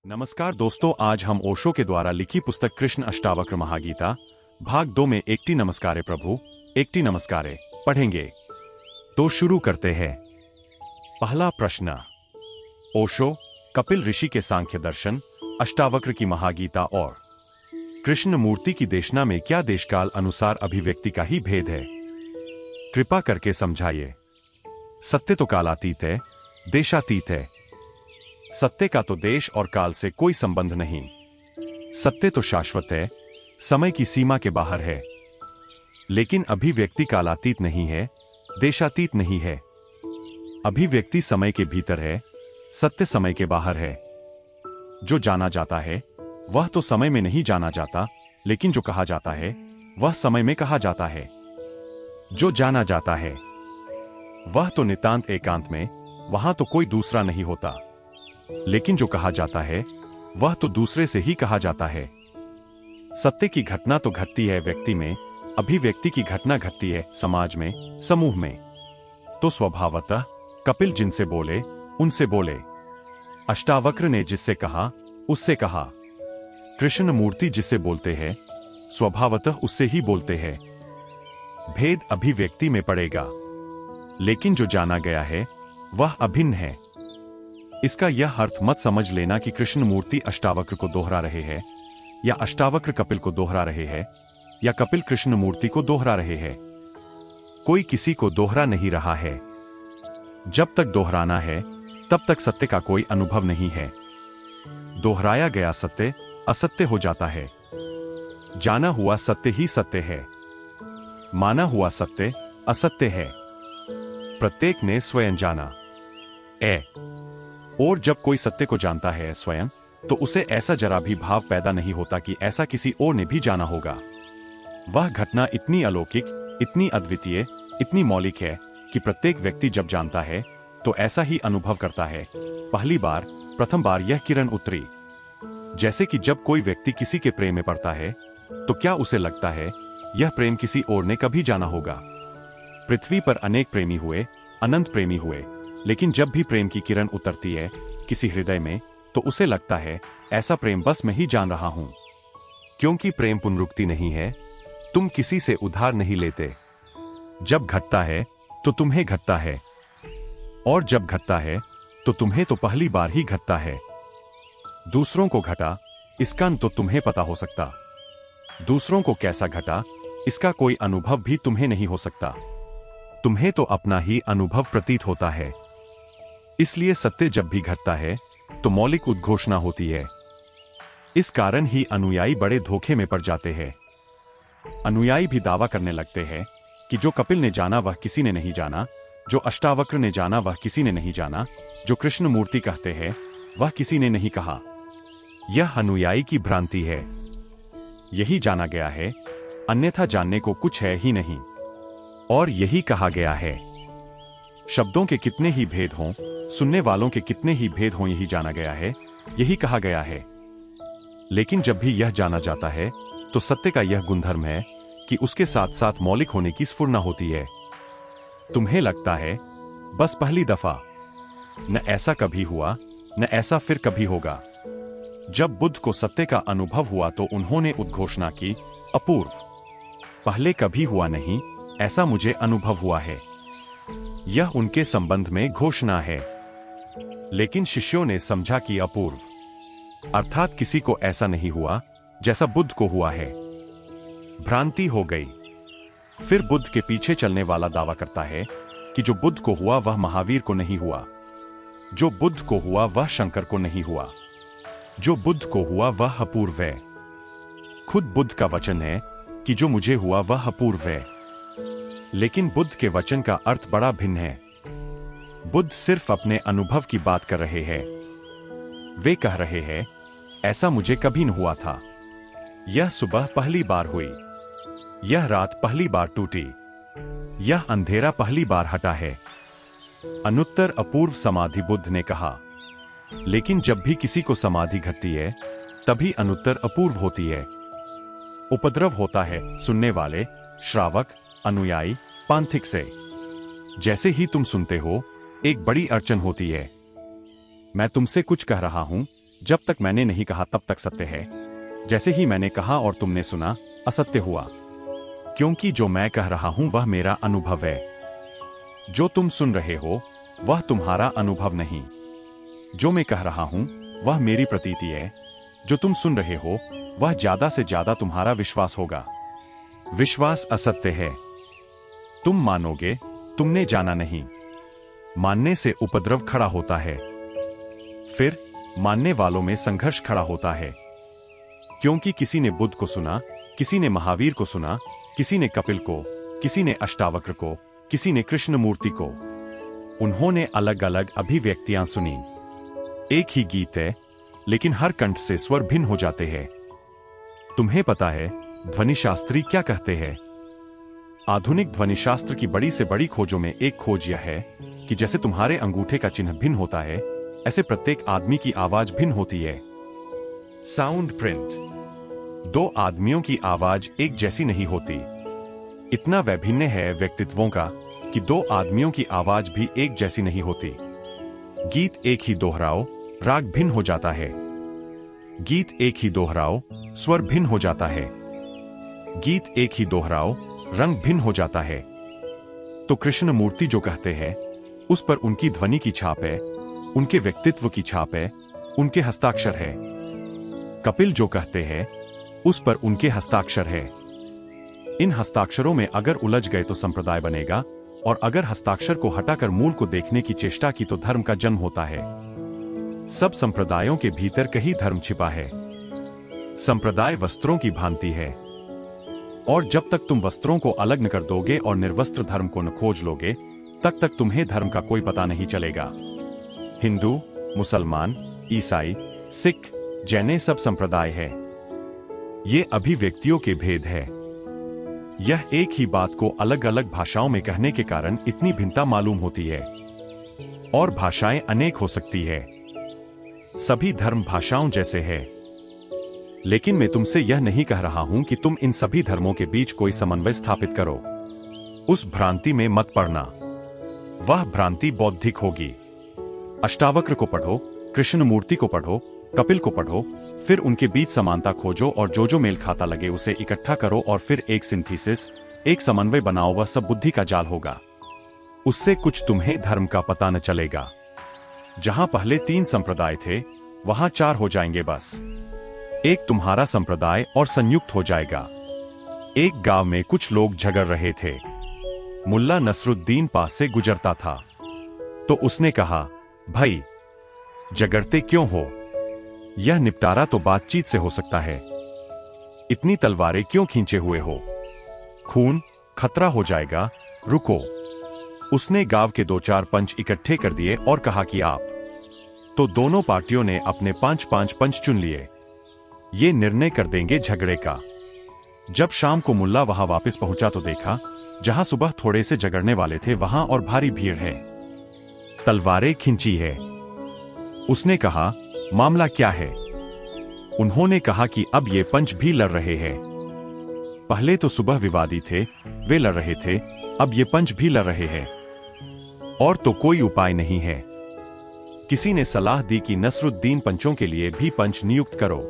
नमस्कार दोस्तों, आज हम ओशो के द्वारा लिखी पुस्तक कृष्ण अष्टावक्र महागीता भाग 2 में एकटी नमस्कारे प्रभु एकटी नमस्कारे पढ़ेंगे। तो शुरू करते हैं। पहला प्रश्न। ओशो, कपिल ऋषि के सांख्य दर्शन, अष्टावक्र की महागीता और कृष्ण मूर्ति की देशना में क्या देशकाल अनुसार अभिव्यक्ति का ही भेद है? कृपा करके समझाइए। सत्य तो कालातीत है, देशातीत है। सत्य का तो देश और काल से कोई संबंध नहीं। सत्य तो शाश्वत है, समय की सीमा के बाहर है। लेकिन अभिव्यक्ति कालातीत नहीं है, देशातीत नहीं है। अभिव्यक्ति समय के भीतर है, सत्य समय के बाहर है। जो जाना जाता है वह तो समय में नहीं जाना जाता, लेकिन जो कहा जाता है वह समय में कहा जाता है। जो जाना जाता है वह तो नितांत एकांत में, वहां तो कोई दूसरा नहीं होता। लेकिन जो कहा जाता है वह तो दूसरे से ही कहा जाता है। सत्य की घटना तो घटती है व्यक्ति में, अभिव्यक्ति की घटना घटती है समाज में, समूह में। तो स्वभावतः कपिल जिनसे बोले उनसे बोले, अष्टावक्र ने जिससे कहा उससे कहा, कृष्ण मूर्ति जिससे बोलते हैं स्वभावतः उससे ही बोलते हैं। भेद अभिव्यक्ति में पड़ेगा, लेकिन जो जाना गया है वह अभिन्न है। इसका यह अर्थ मत समझ लेना कि कृष्ण मूर्ति अष्टावक्र को दोहरा रहे हैं, या अष्टावक्र कपिल को दोहरा रहे हैं, या कपिल कृष्ण मूर्ति को दोहरा रहे हैं। कोई किसी को दोहरा नहीं रहा है। जब तक दोहराना है तब तक सत्य का कोई अनुभव नहीं है। दोहराया गया सत्य असत्य हो जाता है। जाना हुआ सत्य ही सत्य है, माना हुआ सत्य असत्य है। प्रत्येक ने स्वयं जाना है। और जब कोई सत्य को जानता है स्वयं, तो उसे ऐसा जरा भी भाव पैदा नहीं होता कि ऐसा किसी और ने भी जाना होगा। वह घटना इतनी अलौकिक, इतनी अद्वितीय, इतनी मौलिक है कि प्रत्येक व्यक्ति जब जानता है तो ऐसा ही अनुभव करता है। पहली बार, प्रथम बार यह किरण उतरी। जैसे कि जब कोई व्यक्ति किसी के प्रेम में पड़ता है तो क्या उसे लगता है यह प्रेम किसी और ने कभी जाना होगा? पृथ्वी पर अनेक प्रेमी हुए, अनंत प्रेमी हुए, लेकिन जब भी प्रेम की किरण उतरती है किसी हृदय में तो उसे लगता है ऐसा प्रेम बस मैं ही जान रहा हूं। क्योंकि प्रेम पुनरुक्ति नहीं है, तुम किसी से उधार नहीं लेते। जब घटता है तो तुम्हें घटता है, और जब घटता है तो तुम्हें तो पहली बार ही घटता है। दूसरों को घटा इसका न तो तुम्हें पता हो सकता, दूसरों को कैसा घटा इसका कोई अनुभव भी तुम्हें नहीं हो सकता। तुम्हें तो अपना ही अनुभव प्रतीत होता है। इसलिए सत्य जब भी घटता है तो मौलिक उद्घोषणा होती है। इस कारण ही अनुयायी बड़े धोखे में पड़ जाते हैं। अनुयायी भी दावा करने लगते हैं कि जो कपिल ने जाना वह किसी ने नहीं जाना, जो अष्टावक्र ने जाना वह किसी ने नहीं जाना, जो कृष्ण मूर्ति कहते हैं वह किसी ने नहीं कहा। यह अनुयायी की भ्रांति है। यही जाना गया है, अन्यथा जानने को कुछ है ही नहीं। और यही कहा गया है। शब्दों के कितने ही भेद हों, सुनने वालों के कितने ही भेद हों, यही जाना गया है, यही कहा गया है। लेकिन जब भी यह जाना जाता है तो सत्य का यह गुणधर्म है कि उसके साथ साथ मौलिक होने की स्फुरना होती है। तुम्हें लगता है बस पहली दफा, न ऐसा कभी हुआ, न ऐसा फिर कभी होगा। जब बुद्ध को सत्य का अनुभव हुआ तो उन्होंने उद्घोषणा की, अपूर्व, पहले कभी हुआ नहीं, ऐसा मुझे अनुभव हुआ है। यह उनके संबंध में घोषणा है। लेकिन शिष्यों ने समझा कि अपूर्व, अर्थात किसी को ऐसा नहीं हुआ जैसा बुद्ध को हुआ है। भ्रांति हो गई। फिर बुद्ध के पीछे चलने वाला दावा करता है कि जो बुद्ध को हुआ वह महावीर को नहीं हुआ, जो बुद्ध को हुआ वह शंकर को नहीं हुआ, जो बुद्ध को हुआ वह अपूर्व है। खुद बुद्ध का वचन है कि जो मुझे हुआ वह अपूर्व है। लेकिन बुद्ध के वचन का अर्थ बड़ा भिन्न है। बुद्ध सिर्फ अपने अनुभव की बात कर रहे हैं। वे कह रहे हैं, ऐसा मुझे कभी न हुआ था। यह सुबह पहली बार हुई, यह रात पहली बार टूटी, यह अंधेरा पहली बार हटा है। अनुत्तर अपूर्व समाधि बुद्ध ने कहा। लेकिन जब भी किसी को समाधि घटती है तभी अनुत्तर अपूर्व होती है। उपद्रव होता है सुनने वाले, श्रावक, अनुयायी, पांथिक से। जैसे ही तुम सुनते हो एक बड़ी अड़चन होती है। मैं तुमसे कुछ कह रहा हूं, जब तक मैंने नहीं कहा तब तक सत्य है, जैसे ही मैंने कहा और तुमने सुना असत्य हुआ, क्योंकि जो मैं कह रहा हूं वह मेरा अनुभव है। जो तुम सुन रहे हो वह तुम्हारा अनुभव नहीं। जो मैं कह रहा हूं वह मेरी प्रतीति है। जो तुम सुन रहे हो वह ज्यादा से ज्यादा तुम्हारा विश्वास होगा। विश्वास असत्य है। तुम मानोगे, तुमने जाना नहीं। मानने से उपद्रव खड़ा होता है, फिर मानने वालों में संघर्ष खड़ा होता है। क्योंकि किसी ने बुद्ध को सुना, किसी ने महावीर को सुना, किसी ने कपिल को, किसी ने अष्टावक्र को, किसी ने कृष्ण मूर्ति को। उन्होंने अलग अलग अभिव्यक्तियां सुनी। एक ही गीत है, लेकिन हर कंठ से स्वर भिन्न हो जाते हैं। तुम्हें पता है ध्वनिशास्त्री क्या कहते हैं? आधुनिक ध्वनिशास्त्र की बड़ी से बड़ी खोजों में एक खोज यह है कि जैसे तुम्हारे अंगूठे का चिन्ह भिन्न होता है, ऐसे प्रत्येक आदमी की आवाज भिन्न होती है। Sound print. दो आदमियों की आवाज एक जैसी नहीं होती। इतना वैभिन्न है व्यक्तित्वों का कि दो आदमियों की आवाज भी एक जैसी नहीं होती। गीत एक ही दोहराओ, राग भिन्न हो जाता है। गीत एक ही दोहराओ, स्वर भिन्न हो जाता है। गीत एक ही दोहराओ, रंग भिन्न हो जाता है। तो कृष्ण मूर्ति जो कहते हैं उस पर उनकी ध्वनि की छाप है, उनके व्यक्तित्व की छाप है, उनके हस्ताक्षर है। कपिल जो कहते हैं उस पर उनके हस्ताक्षर है। इन हस्ताक्षरों में अगर उलझ गए तो संप्रदाय बनेगा, और अगर हस्ताक्षर को हटाकर मूल को देखने की चेष्टा की तो धर्म का जन्म होता है। सब संप्रदायों के भीतर कहीं धर्म छिपा है। संप्रदाय वस्त्रों की भांति है, और जब तक तुम वस्त्रों को अलग न कर दोगे और निर्वस्त्र धर्म को न खोज लोगे, तब तक तुम्हें धर्म का कोई पता नहीं चलेगा। हिंदू, मुसलमान, ईसाई, सिख, जैन सब संप्रदाय है। ये अभिव्यक्तियों के भेद है। यह एक ही बात को अलग अलग भाषाओं में कहने के कारण इतनी भिन्नता मालूम होती है। और भाषाएं अनेक हो सकती है। सभी धर्म भाषाओं जैसे है। लेकिन मैं तुमसे यह नहीं कह रहा हूं कि तुम इन सभी धर्मों के बीच कोई समन्वय स्थापित करो। उस भ्रांति में मत पड़ना। वह भ्रांति बौद्धिक होगी। अष्टावक्र को पढ़ो, कृष्ण मूर्ति को पढ़ो, कपिल को पढ़ो, फिर उनके बीच समानता खोजो और जो मेल खाता लगे उसे इकट्ठा करो और फिर एक सिंथेसिस, एक समन्वय बनाओ। वह सब बुद्धि का जाल होगा। उससे कुछ तुम्हें धर्म का पता न चलेगा। जहां पहले 3 संप्रदाय थे वहां 4 हो जाएंगे बस। एक तुम्हारा संप्रदाय और संयुक्त हो जाएगा। एक गांव में कुछ लोग झगड़ रहे थे। मुल्ला नसरुद्दीन पास से गुजरता था, तो उसने कहा, भाई झगड़ते क्यों हो? यह निपटारा तो बातचीत से हो सकता है। इतनी तलवारें क्यों खींचे हुए हो? खून, खतरा हो जाएगा, रुको। उसने गांव के 2-4 पंच इकट्ठे कर दिए और कहा कि आप। तो दोनों पार्टियों ने अपने 5-5 पंच चुन लिए। ये निर्णय कर देंगे झगड़े का। जब शाम को मुल्ला वहां वापस पहुंचा तो देखा जहां सुबह थोड़े से झगड़ने वाले थे वहां और भारी भीड़ है, तलवारें खींची है। उसने कहा, मामला क्या है? उन्होंने कहा कि अब ये पंच भी लड़ रहे हैं। पहले तो सुबह विवादी थे, वे लड़ रहे थे, अब ये पंच भी लड़ रहे हैं। और तो कोई उपाय नहीं है। किसी ने सलाह दी कि नसरुद्दीन पंचों के लिए भी पंच नियुक्त करो।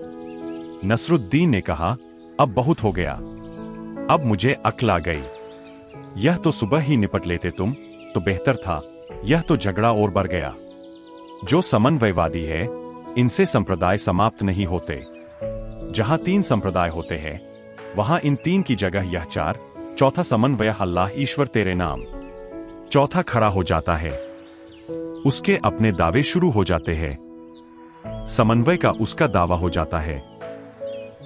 नसरुद्दीन ने कहा, अब बहुत हो गया, अब मुझे अक्ल आ गई। यह तो सुबह ही निपट लेते तुम तो बेहतर था, यह तो झगड़ा और बढ़ गया। जो समन्वयवादी है इनसे संप्रदाय समाप्त नहीं होते। जहां 3 संप्रदाय होते हैं वहां इन 3 की जगह यह 4, चौथा समन्वय अल्लाह ईश्वर तेरे नाम, चौथा खड़ा हो जाता है। उसके अपने दावे शुरू हो जाते हैं। समन्वय का उसका दावा हो जाता है।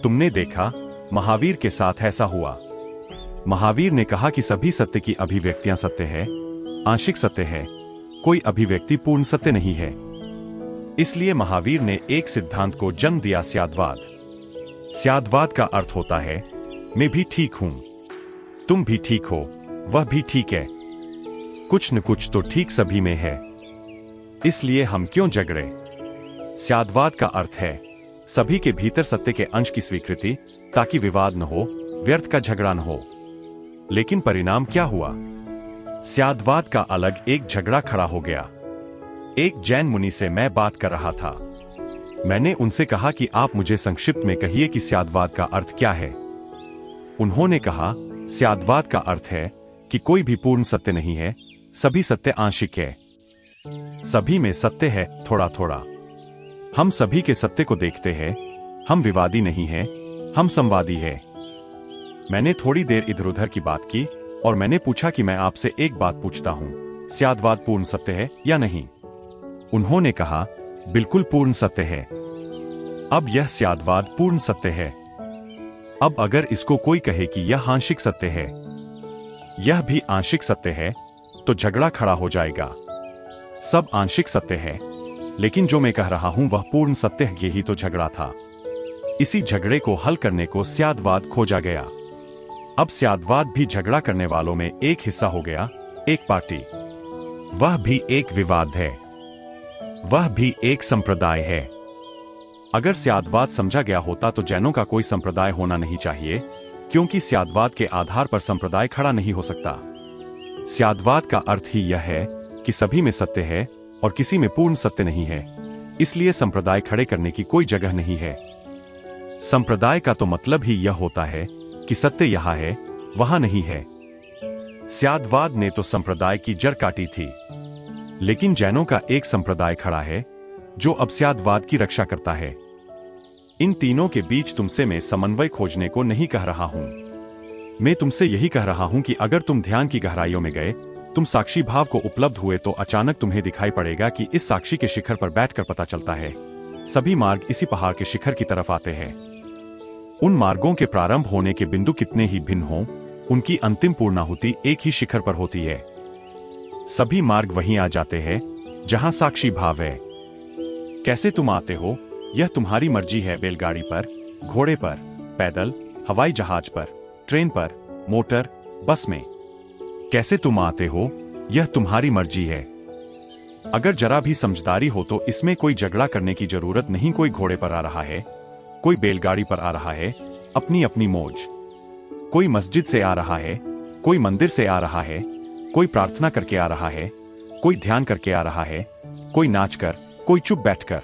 तुमने देखा महावीर के साथ ऐसा हुआ। महावीर ने कहा कि सभी सत्य की अभिव्यक्तियां सत्य है, आंशिक सत्य है, कोई अभिव्यक्ति पूर्ण सत्य नहीं है। इसलिए महावीर ने एक सिद्धांत को जन्म दिया, स्यादवाद। स्यादवाद का अर्थ होता है मैं भी ठीक हूं, तुम भी ठीक हो, वह भी ठीक है, कुछ न कुछ तो ठीक सभी में है, इसलिए हम क्यों झगड़े। स्यादवाद का अर्थ है सभी के भीतर सत्य के अंश की स्वीकृति, ताकि विवाद न हो, व्यर्थ का झगड़ा न हो। लेकिन परिणाम क्या हुआ? स्यादवाद का अलग एक झगड़ा खड़ा हो गया। एक जैन मुनि से मैं बात कर रहा था। मैंने उनसे कहा कि आप मुझे संक्षिप्त में कहिए कि स्यादवाद का अर्थ क्या है। उन्होंने कहा, स्यादवाद का अर्थ है कि कोई भी पूर्ण सत्य नहीं है, सभी सत्य आंशिक है। सभी में सत्य है थोड़ा थोड़ा। हम सभी के सत्य को देखते हैं। हम विवादी नहीं हैं, हम संवादी हैं। मैंने थोड़ी देर इधर उधर की बात की और मैंने पूछा कि मैं आपसे एक बात पूछता हूं, स्यादवाद पूर्ण सत्य है या नहीं? उन्होंने कहा, बिल्कुल पूर्ण सत्य है। अब यह स्यादवाद पूर्ण सत्य है। अब अगर इसको कोई कहे कि यह आंशिक सत्य है, यह भी आंशिक सत्य है, तो झगड़ा खड़ा हो जाएगा। सब आंशिक सत्य है, लेकिन जो मैं कह रहा हूं वह पूर्ण सत्य है, यही तो झगड़ा था। इसी झगड़े को हल करने को स्यादवाद खोजा गया। अब स्यादवाद भी झगड़ा करने वालों में एक हिस्सा हो गया, एक पार्टी। वह भी एक विवाद है, वह भी एक संप्रदाय है। अगर स्यादवाद समझा गया होता तो जैनों का कोई संप्रदाय होना नहीं चाहिए, क्योंकि स्यादवाद के आधार पर संप्रदाय खड़ा नहीं हो सकता। स्यादवाद का अर्थ ही यह है कि सभी में सत्य है और किसी में पूर्ण सत्य नहीं है, इसलिए संप्रदाय खड़े करने की कोई जगह नहीं है। संप्रदाय का तो मतलब ही यह होता है कि सत्य यहां है, वहां नहीं है। स्यादवाद ने तो संप्रदाय की जड़ काटी थी, लेकिन जैनों का एक संप्रदाय खड़ा है जो अब स्यादवाद की रक्षा करता है। इन तीनों के बीच तुमसे मैं समन्वय खोजने को नहीं कह रहा हूं। मैं तुमसे यही कह रहा हूं कि अगर तुम ध्यान की गहराइयों में गए, तुम साक्षी भाव को उपलब्ध हुए, तो अचानक तुम्हें दिखाई पड़ेगा कि इस साक्षी के शिखर पर बैठकर पता चलता है सभी मार्ग इसी पहाड़ के शिखर की तरफ आते हैं। उन मार्गों के प्रारंभ होने के बिंदु कितने ही भिन्न हों, उनकी अंतिम पूर्णाहुति एक ही शिखर पर होती है। सभी मार्ग वहीं आ जाते हैं जहां साक्षी भाव है। कैसे तुम आते हो, यह तुम्हारी मर्जी है। बैलगाड़ी पर, घोड़े पर, पैदल, हवाई जहाज पर, ट्रेन पर, मोटर, बस में। कैसे तुम आते हो, यह तुम्हारी मर्जी है। अगर जरा भी समझदारी हो तो इसमें कोई झगड़ा करने की जरूरत नहीं। कोई घोड़े पर आ रहा है, कोई बैलगाड़ी पर आ रहा है, अपनी अपनी मौज। कोई मस्जिद से आ रहा है, कोई मंदिर से आ रहा है, कोई प्रार्थना करके आ रहा है, कोई ध्यान करके आ रहा है, कोई नाचकर, कोई चुप बैठकर।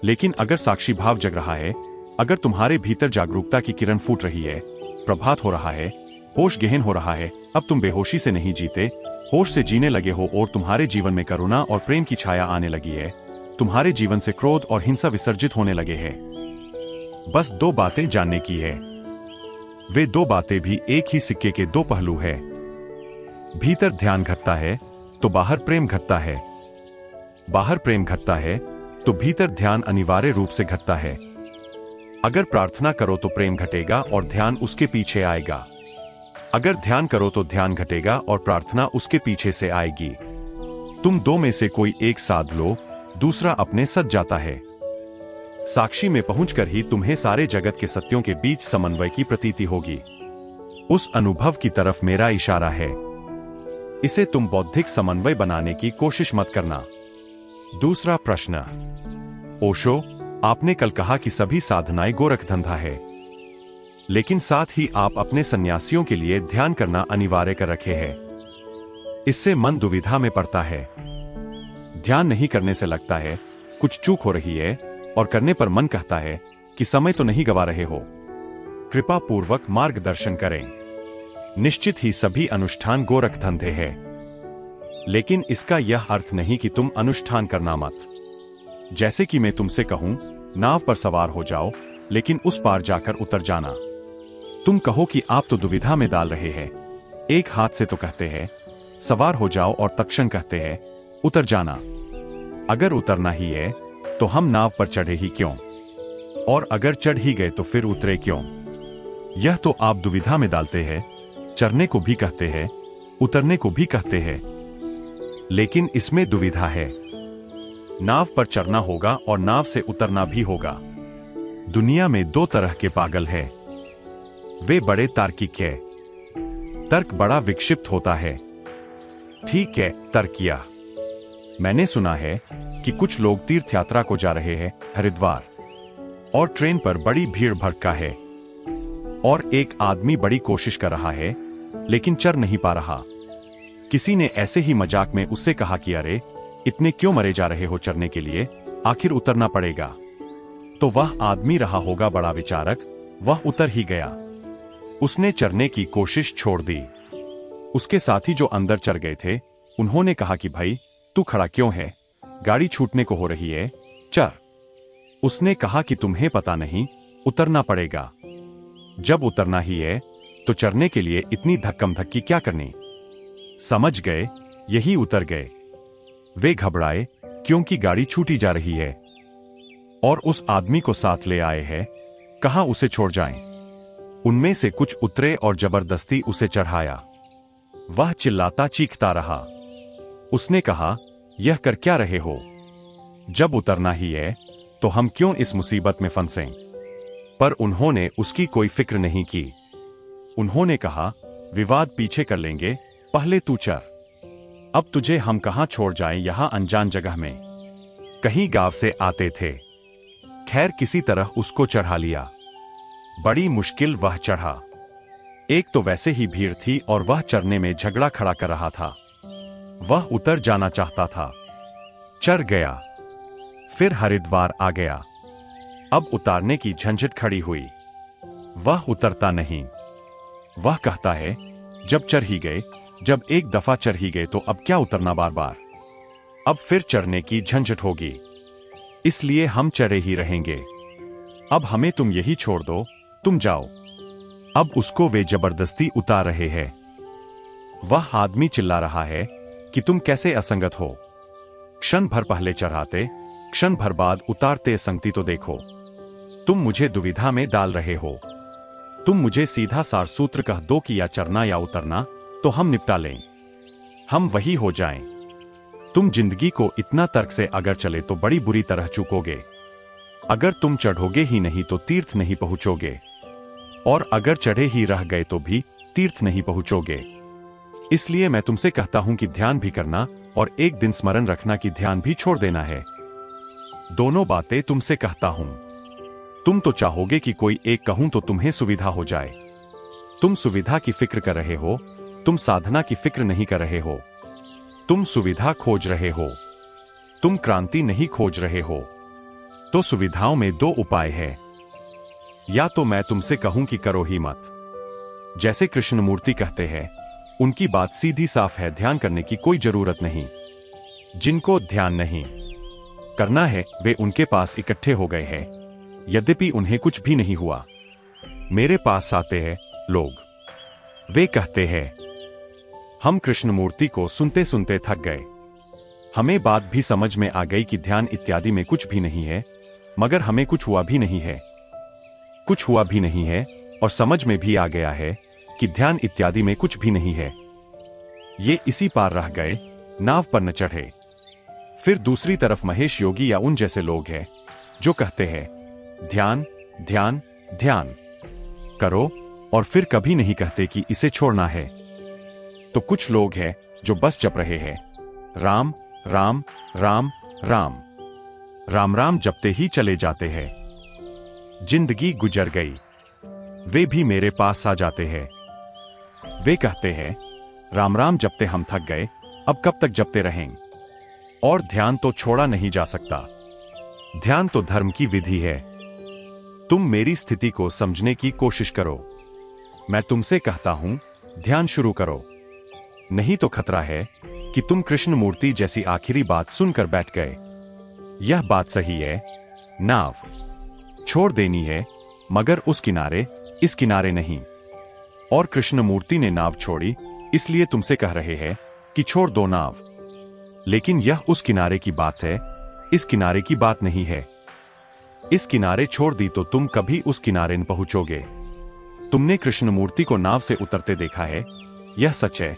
लेकिन अगर साक्षी भाव जग रहा है, अगर तुम्हारे भीतर जागरूकता की किरण फूट रही है, प्रभात हो रहा है, होश गहन हो रहा है, अब तुम बेहोशी से नहीं जीते, होश से जीने लगे हो और तुम्हारे जीवन में करुणा और प्रेम की छाया आने लगी है। तुम्हारे जीवन से क्रोध और हिंसा विसर्जित होने लगे हैं। बस दो बातें जानने की है। वे दो बातें भी एक ही सिक्के के दो पहलू है। भीतर ध्यान घटता है तो बाहर प्रेम घटता है, बाहर प्रेम घटता है तो भीतर ध्यान अनिवार्य रूप से घटता है। अगर प्रार्थना करो तो प्रेम घटेगा और ध्यान उसके पीछे आएगा। अगर ध्यान करो तो ध्यान घटेगा और प्रार्थना उसके पीछे से आएगी। तुम दो में से कोई एक साध लो, दूसरा अपने सज जाता है। साक्षी में पहुंचकर ही तुम्हें सारे जगत के सत्यों के बीच समन्वय की प्रतीति होगी। उस अनुभव की तरफ मेरा इशारा है। इसे तुम बौद्धिक समन्वय बनाने की कोशिश मत करना। दूसरा प्रश्न, ओशो, आपने कल कहा कि सभी साधनाएं गोरख धंधा है, लेकिन साथ ही आप अपने सन्यासियों के लिए ध्यान करना अनिवार्य कर रखे हैं। इससे मन दुविधा में पड़ता है। ध्यान नहीं करने से लगता है कुछ चूक हो रही है, और करने पर मन कहता है कि समय तो नहीं गवा रहे हो। कृपा पूर्वक मार्गदर्शन करें। निश्चित ही सभी अनुष्ठान गोरख धंधे हैं, लेकिन इसका यह अर्थ नहीं कि तुम अनुष्ठान करना मत। जैसे कि मैं तुमसे कहूं, नाव पर सवार हो जाओ, लेकिन उस पार जाकर उतर जाना। तुम कहो कि आप तो दुविधा में डाल रहे हैं। एक हाथ से तो कहते हैं सवार हो जाओ और तत्क्षण कहते हैं उतर जाना। अगर उतरना ही है तो हम नाव पर चढ़े ही क्यों? और अगर चढ़ ही गए तो फिर उतरे क्यों? यह तो आप दुविधा में डालते हैं। चढ़ने को भी कहते हैं, उतरने को भी कहते हैं, लेकिन इसमें दुविधा है। नाव पर चढ़ना होगा और नाव से उतरना भी होगा। दुनिया में दो तरह के पागल हैं। वे बड़े तार्किक हैं। तर्क बड़ा विक्षिप्त होता है। ठीक है, तर्क किया। मैंने सुना है कि कुछ लोग तीर्थ यात्रा को जा रहे हैं हरिद्वार, और ट्रेन पर बड़ी भीड़ भड़का है, और एक आदमी बड़ी कोशिश कर रहा है लेकिन चढ़ नहीं पा रहा। किसी ने ऐसे ही मजाक में उससे कहा कि अरे, इतने क्यों मरे जा रहे हो चढ़ने के लिए, आखिर उतरना पड़ेगा। तो वह आदमी रहा होगा बड़ा विचारक, वह उतर ही गया। उसने चढ़ने की कोशिश छोड़ दी। उसके साथी जो अंदर चढ़ गए थे, उन्होंने कहा कि भाई तू खड़ा क्यों है, गाड़ी छूटने को हो रही है, चढ़। उसने कहा कि तुम्हें पता नहीं, उतरना पड़ेगा। जब उतरना ही है तो चढ़ने के लिए इतनी धक्कम धक्की क्या करनी। समझ गए, यही उतर गए। वे घबराए क्योंकि गाड़ी छूटी जा रही है और उस आदमी को साथ ले आए हैं, कहा उसे छोड़ जाएं। उनमें से कुछ उतरे और जबरदस्ती उसे चढ़ाया। वह चिल्लाता चीखता रहा। उसने कहा, यह कर क्या रहे हो, जब उतरना ही है तो हम क्यों इस मुसीबत में फंसें। पर उन्होंने उसकी कोई फिक्र नहीं की। उन्होंने कहा, विवाद पीछे कर लेंगे, पहले तू चढ़। अब तुझे हम कहां छोड़ जाएं, यहां अनजान जगह में। कहीं गांव से आते थे। खैर किसी तरह उसको चढ़ा लिया। बड़ी मुश्किल वह चढ़ा। एक तो वैसे ही भीड़ थी और वह चढ़ने में झगड़ा खड़ा कर रहा था। वह उतर जाना चाहता था। चढ़ गया, फिर हरिद्वार आ गया। अब उतारने की झंझट खड़ी हुई। वह उतरता नहीं। वह कहता है, जब चढ़ ही गए, जब एक दफा चढ़ ही गए तो अब क्या उतरना बार बार। अब फिर चढ़ने की झंझट होगी, इसलिए हम चढ़े ही रहेंगे। अब हमें तुम यही छोड़ दो, तुम जाओ। अब उसको वे जबरदस्ती उतार रहे हैं। वह आदमी चिल्ला रहा है कि तुम कैसे असंगत हो। क्षण भर पहले चढ़ाते, क्षण भर बाद उतारते संगति तो देखो। तुम मुझे दुविधा में डाल रहे हो। तुम मुझे सीधा सार सूत्र कह दो कि या चढ़ना या उतरना, तो हम निपटा लें, हम वही हो जाएं। तुम जिंदगी को इतना तर्क से अगर चले तो बड़ी बुरी तरह चूकोगे। अगर तुम चढ़ोगे ही नहीं तो तीर्थ नहीं पहुंचोगे, और अगर चढ़े ही रह गए तो भी तीर्थ नहीं पहुंचोगे। इसलिए मैं तुमसे कहता हूं कि ध्यान भी करना और एक दिन स्मरण रखना कि ध्यान भी छोड़ देना है। दोनों बातें तुमसे कहता हूं। तुम तो चाहोगे कि कोई एक कहूं तो तुम्हें सुविधा हो जाए। तुम सुविधा की फिक्र कर रहे हो, तुम साधना की फिक्र नहीं कर रहे हो। तुम सुविधा खोज रहे हो, तुम क्रांति नहीं खोज रहे हो। तो सुविधाओं में दो उपाय है। या तो मैं तुमसे कहूं कि करो ही मत, जैसे कृष्णमूर्ति कहते हैं, उनकी बात सीधी साफ है, ध्यान करने की कोई जरूरत नहीं। जिनको ध्यान नहीं करना है वे उनके पास इकट्ठे हो गए हैं, यद्यपि उन्हें कुछ भी नहीं हुआ। मेरे पास आते हैं लोग, वे कहते हैं, हम कृष्णमूर्ति को सुनते सुनते थक गए। हमें बात भी समझ में आ गई कि ध्यान इत्यादि में कुछ भी नहीं है, मगर हमें कुछ हुआ भी नहीं है। कुछ हुआ भी नहीं है और समझ में भी आ गया है कि ध्यान इत्यादि में कुछ भी नहीं है। ये इसी पार रह गए, नाव पर न चढ़े। फिर दूसरी तरफ महेश योगी या उन जैसे लोग हैं जो कहते हैं, ध्यान ध्यान ध्यान करो, और फिर कभी नहीं कहते कि इसे छोड़ना है। तो कुछ लोग हैं जो बस जप रहे हैं, राम राम राम राम राम राम जपते ही चले जाते हैं। जिंदगी गुजर गई। वे भी मेरे पास आ जाते हैं। वे कहते हैं, राम राम जपते हम थक गए, अब कब तक जपते रहेंगे। और ध्यान तो छोड़ा नहीं जा सकता। ध्यान तो धर्म की विधि है। तुम मेरी स्थिति को समझने की कोशिश करो। मैं तुमसे कहता हूं, ध्यान शुरू करो। नहीं तो खतरा है कि तुम कृष्णमूर्ति जैसी आखिरी बात सुनकर बैठ गए। यह बात सही है, नाव छोड़ देनी है, मगर उस किनारे इस किनारे नहीं। और कृष्णमूर्ति ने नाव छोड़ी, इसलिए तुमसे कह रहे हैं कि छोड़ दो नाव। लेकिन यह उस किनारे की बात है, इस किनारे की बात नहीं है। इस किनारे छोड़ दी तो तुम कभी उस किनारे न पहुंचोगे। तुमने कृष्णमूर्ति को नाव से उतरते देखा है, यह सच है।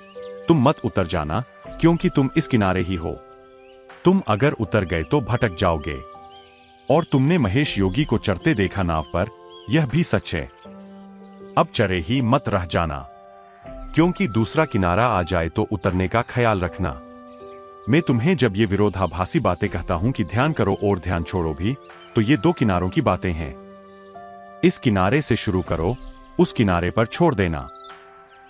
तुम मत उतर जाना, क्योंकि तुम इस किनारे ही हो। तुम अगर उतर गए तो भटक जाओगे। और तुमने महेश योगी को चढ़ते देखा नाव पर, यह भी सच है। अब चढ़े ही मत रह जाना, क्योंकि दूसरा किनारा आ जाए तो उतरने का ख्याल रखना। मैं तुम्हें जब ये विरोधाभासी बातें कहता हूं कि ध्यान करो और ध्यान छोड़ो भी, तो ये दो किनारों की बातें हैं। इस किनारे से शुरू करो, उस किनारे पर छोड़ देना।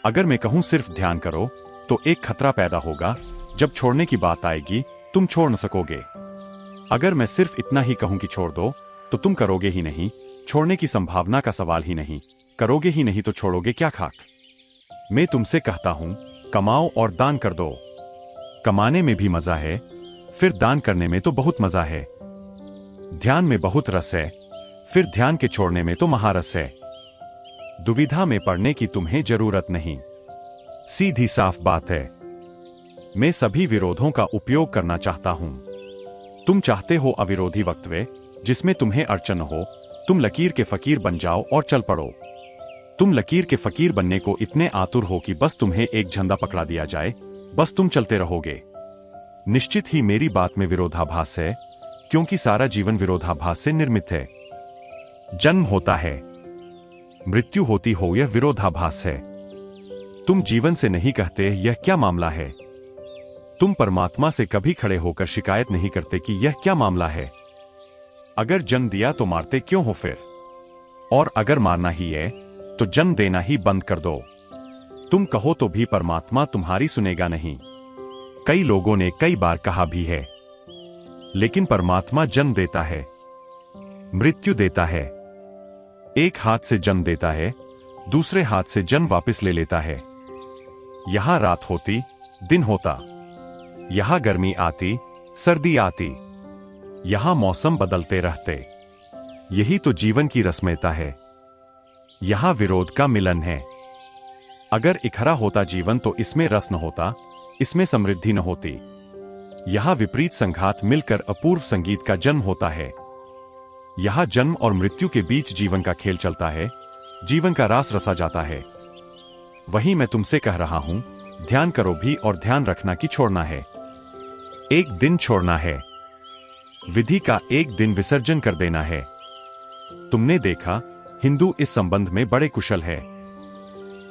अगर मैं कहूं सिर्फ ध्यान करो, तो एक खतरा पैदा होगा, जब छोड़ने की बात आएगी तुम छोड़ न सकोगे। अगर मैं सिर्फ इतना ही कहूं कि छोड़ दो, तो तुम करोगे ही नहीं, छोड़ने की संभावना का सवाल ही नहीं, करोगे ही नहीं तो छोड़ोगे क्या खाक। मैं तुमसे कहता हूं, कमाओ और दान कर दो। कमाने में भी मजा है, फिर दान करने में तो बहुत मजा है। ध्यान में बहुत रस है, फिर ध्यान के छोड़ने में तो महारस है। दुविधा में पड़ने की तुम्हें जरूरत नहीं, सीधी साफ बात है। मैं सभी विरोधों का उपयोग करना चाहता हूं। तुम चाहते हो अविरोधी वक्तव्य जिसमें तुम्हें अड़चन हो, तुम लकीर के फकीर बन जाओ और चल पड़ो। तुम लकीर के फकीर बनने को इतने आतुर हो कि बस तुम्हें एक झंडा पकड़ा दिया जाए, बस तुम चलते रहोगे। निश्चित ही मेरी बात में विरोधाभास है, क्योंकि सारा जीवन विरोधाभास से निर्मित है। जन्म होता है, मृत्यु होती हो, यह विरोधाभास है। तुम जीवन से नहीं कहते यह क्या मामला है। तुम परमात्मा से कभी खड़े होकर शिकायत नहीं करते कि यह क्या मामला है। अगर जन्म दिया तो मारते क्यों हो फिर? और अगर मारना ही है तो जन्म देना ही बंद कर दो। तुम कहो तो भी परमात्मा तुम्हारी सुनेगा नहीं। कई लोगों ने कई बार कहा भी है, लेकिन परमात्मा जन्म देता है, मृत्यु देता है। एक हाथ से जन्म देता है, दूसरे हाथ से जन्म वापस ले लेता है। यहां रात होती, दिन होता। यहां गर्मी आती, सर्दी आती। यहां मौसम बदलते रहते। यही तो जीवन की रस्मेता है। यहां विरोध का मिलन है। अगर इखरा होता जीवन तो इसमें रस न होता, इसमें समृद्धि न होती। यहां विपरीत संघात मिलकर अपूर्व संगीत का जन्म होता है। यहां जन्म और मृत्यु के बीच जीवन का खेल चलता है, जीवन का रास रसा जाता है। वही मैं तुमसे कह रहा हूं, ध्यान करो भी और ध्यान रखना कि छोड़ना है। एक दिन छोड़ना है, विधि का एक दिन विसर्जन कर देना है। तुमने देखा, हिंदू इस संबंध में बड़े कुशल है।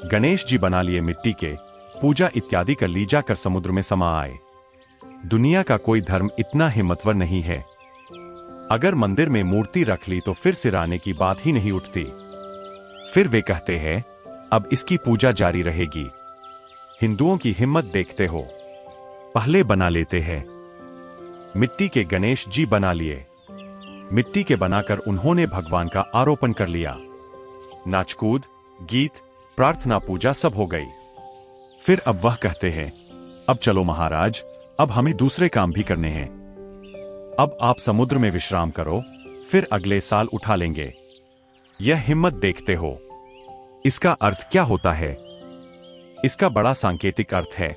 गणेश जी बना लिए मिट्टी के, पूजा इत्यादि कर ली जाकर समुद्र में समा आए। दुनिया का कोई धर्म इतना हिम्मतवर नहीं है। अगर मंदिर में मूर्ति रख ली तो फिर सिराने की बात ही नहीं उठती। फिर वे कहते हैं, अब इसकी पूजा जारी रहेगी। हिंदुओं की हिम्मत देखते हो, पहले बना लेते हैं। मिट्टी के गणेश जी बना लिए। मिट्टी के बनाकर उन्होंने भगवान का आरोपण कर लिया। नाचकूद, गीत, प्रार्थना, पूजा सब हो गई। फिर अब वह कहते हैं, अब चलो महाराज, अब हमें दूसरे काम भी करने हैं। अब आप समुद्र में विश्राम करो, फिर अगले साल उठा लेंगे। यह हिम्मत देखते हो। इसका अर्थ क्या होता है? इसका बड़ा सांकेतिक अर्थ है।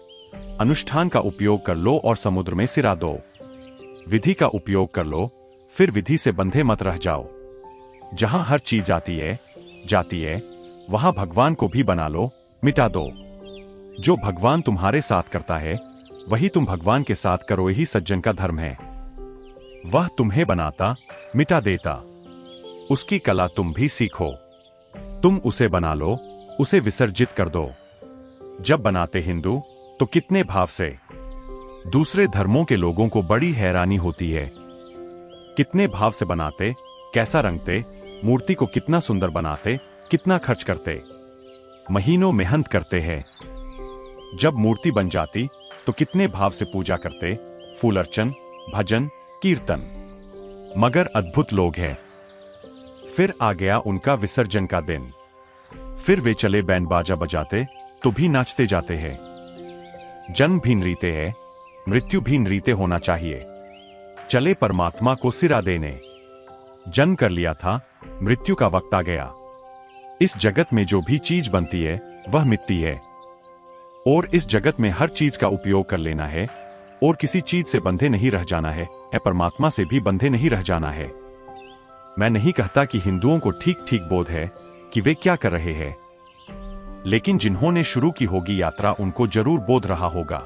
अनुष्ठान का उपयोग कर लो और समुद्र में सिरा दो। विधि का उपयोग कर लो, फिर विधि से बंधे मत रह जाओ। जहां हर चीज जाती है, वहां भगवान को भी बना लो, मिटा दो। जो भगवान तुम्हारे साथ करता है, वही तुम भगवान के साथ करो, यही सज्जन का धर्म है। वह तुम्हें बनाता, मिटा देता। उसकी कला तुम भी सीखो। तुम उसे बना लो, उसे विसर्जित कर दो। जब बनाते हिंदू तो कितने भाव से। दूसरे धर्मों के लोगों को बड़ी हैरानी होती है। कितने भाव से बनाते, कैसा रंगते, मूर्ति को कितना सुंदर बनाते, कितना खर्च करते, महीनों मेहनत करते हैं। जब मूर्ति बन जाती तो कितने भाव से पूजा करते, फूल अर्चन, भजन, कीर्तन। मगर अद्भुत लोग हैं। फिर आ गया उनका विसर्जन का दिन। फिर वे चले बैंड बाजा बजाते तो भी नाचते जाते हैं। जन्म भी नृत्य है, मृत्यु भी नृत्य होना चाहिए। चले परमात्मा को सिरा देने। जन्म कर लिया था, मृत्यु का वक्त आ गया। इस जगत में जो भी चीज बनती है वह मिटती है, और इस जगत में हर चीज का उपयोग कर लेना है, और किसी चीज से बंधे नहीं रह जाना है, परमात्मा से भी बंधे नहीं रह जाना है। मैं नहीं कहता कि हिंदुओं को ठीक ठीक बोध है कि वे क्या कर रहे हैं, लेकिन जिन्होंने शुरू की होगी यात्रा उनको जरूर बोध रहा होगा।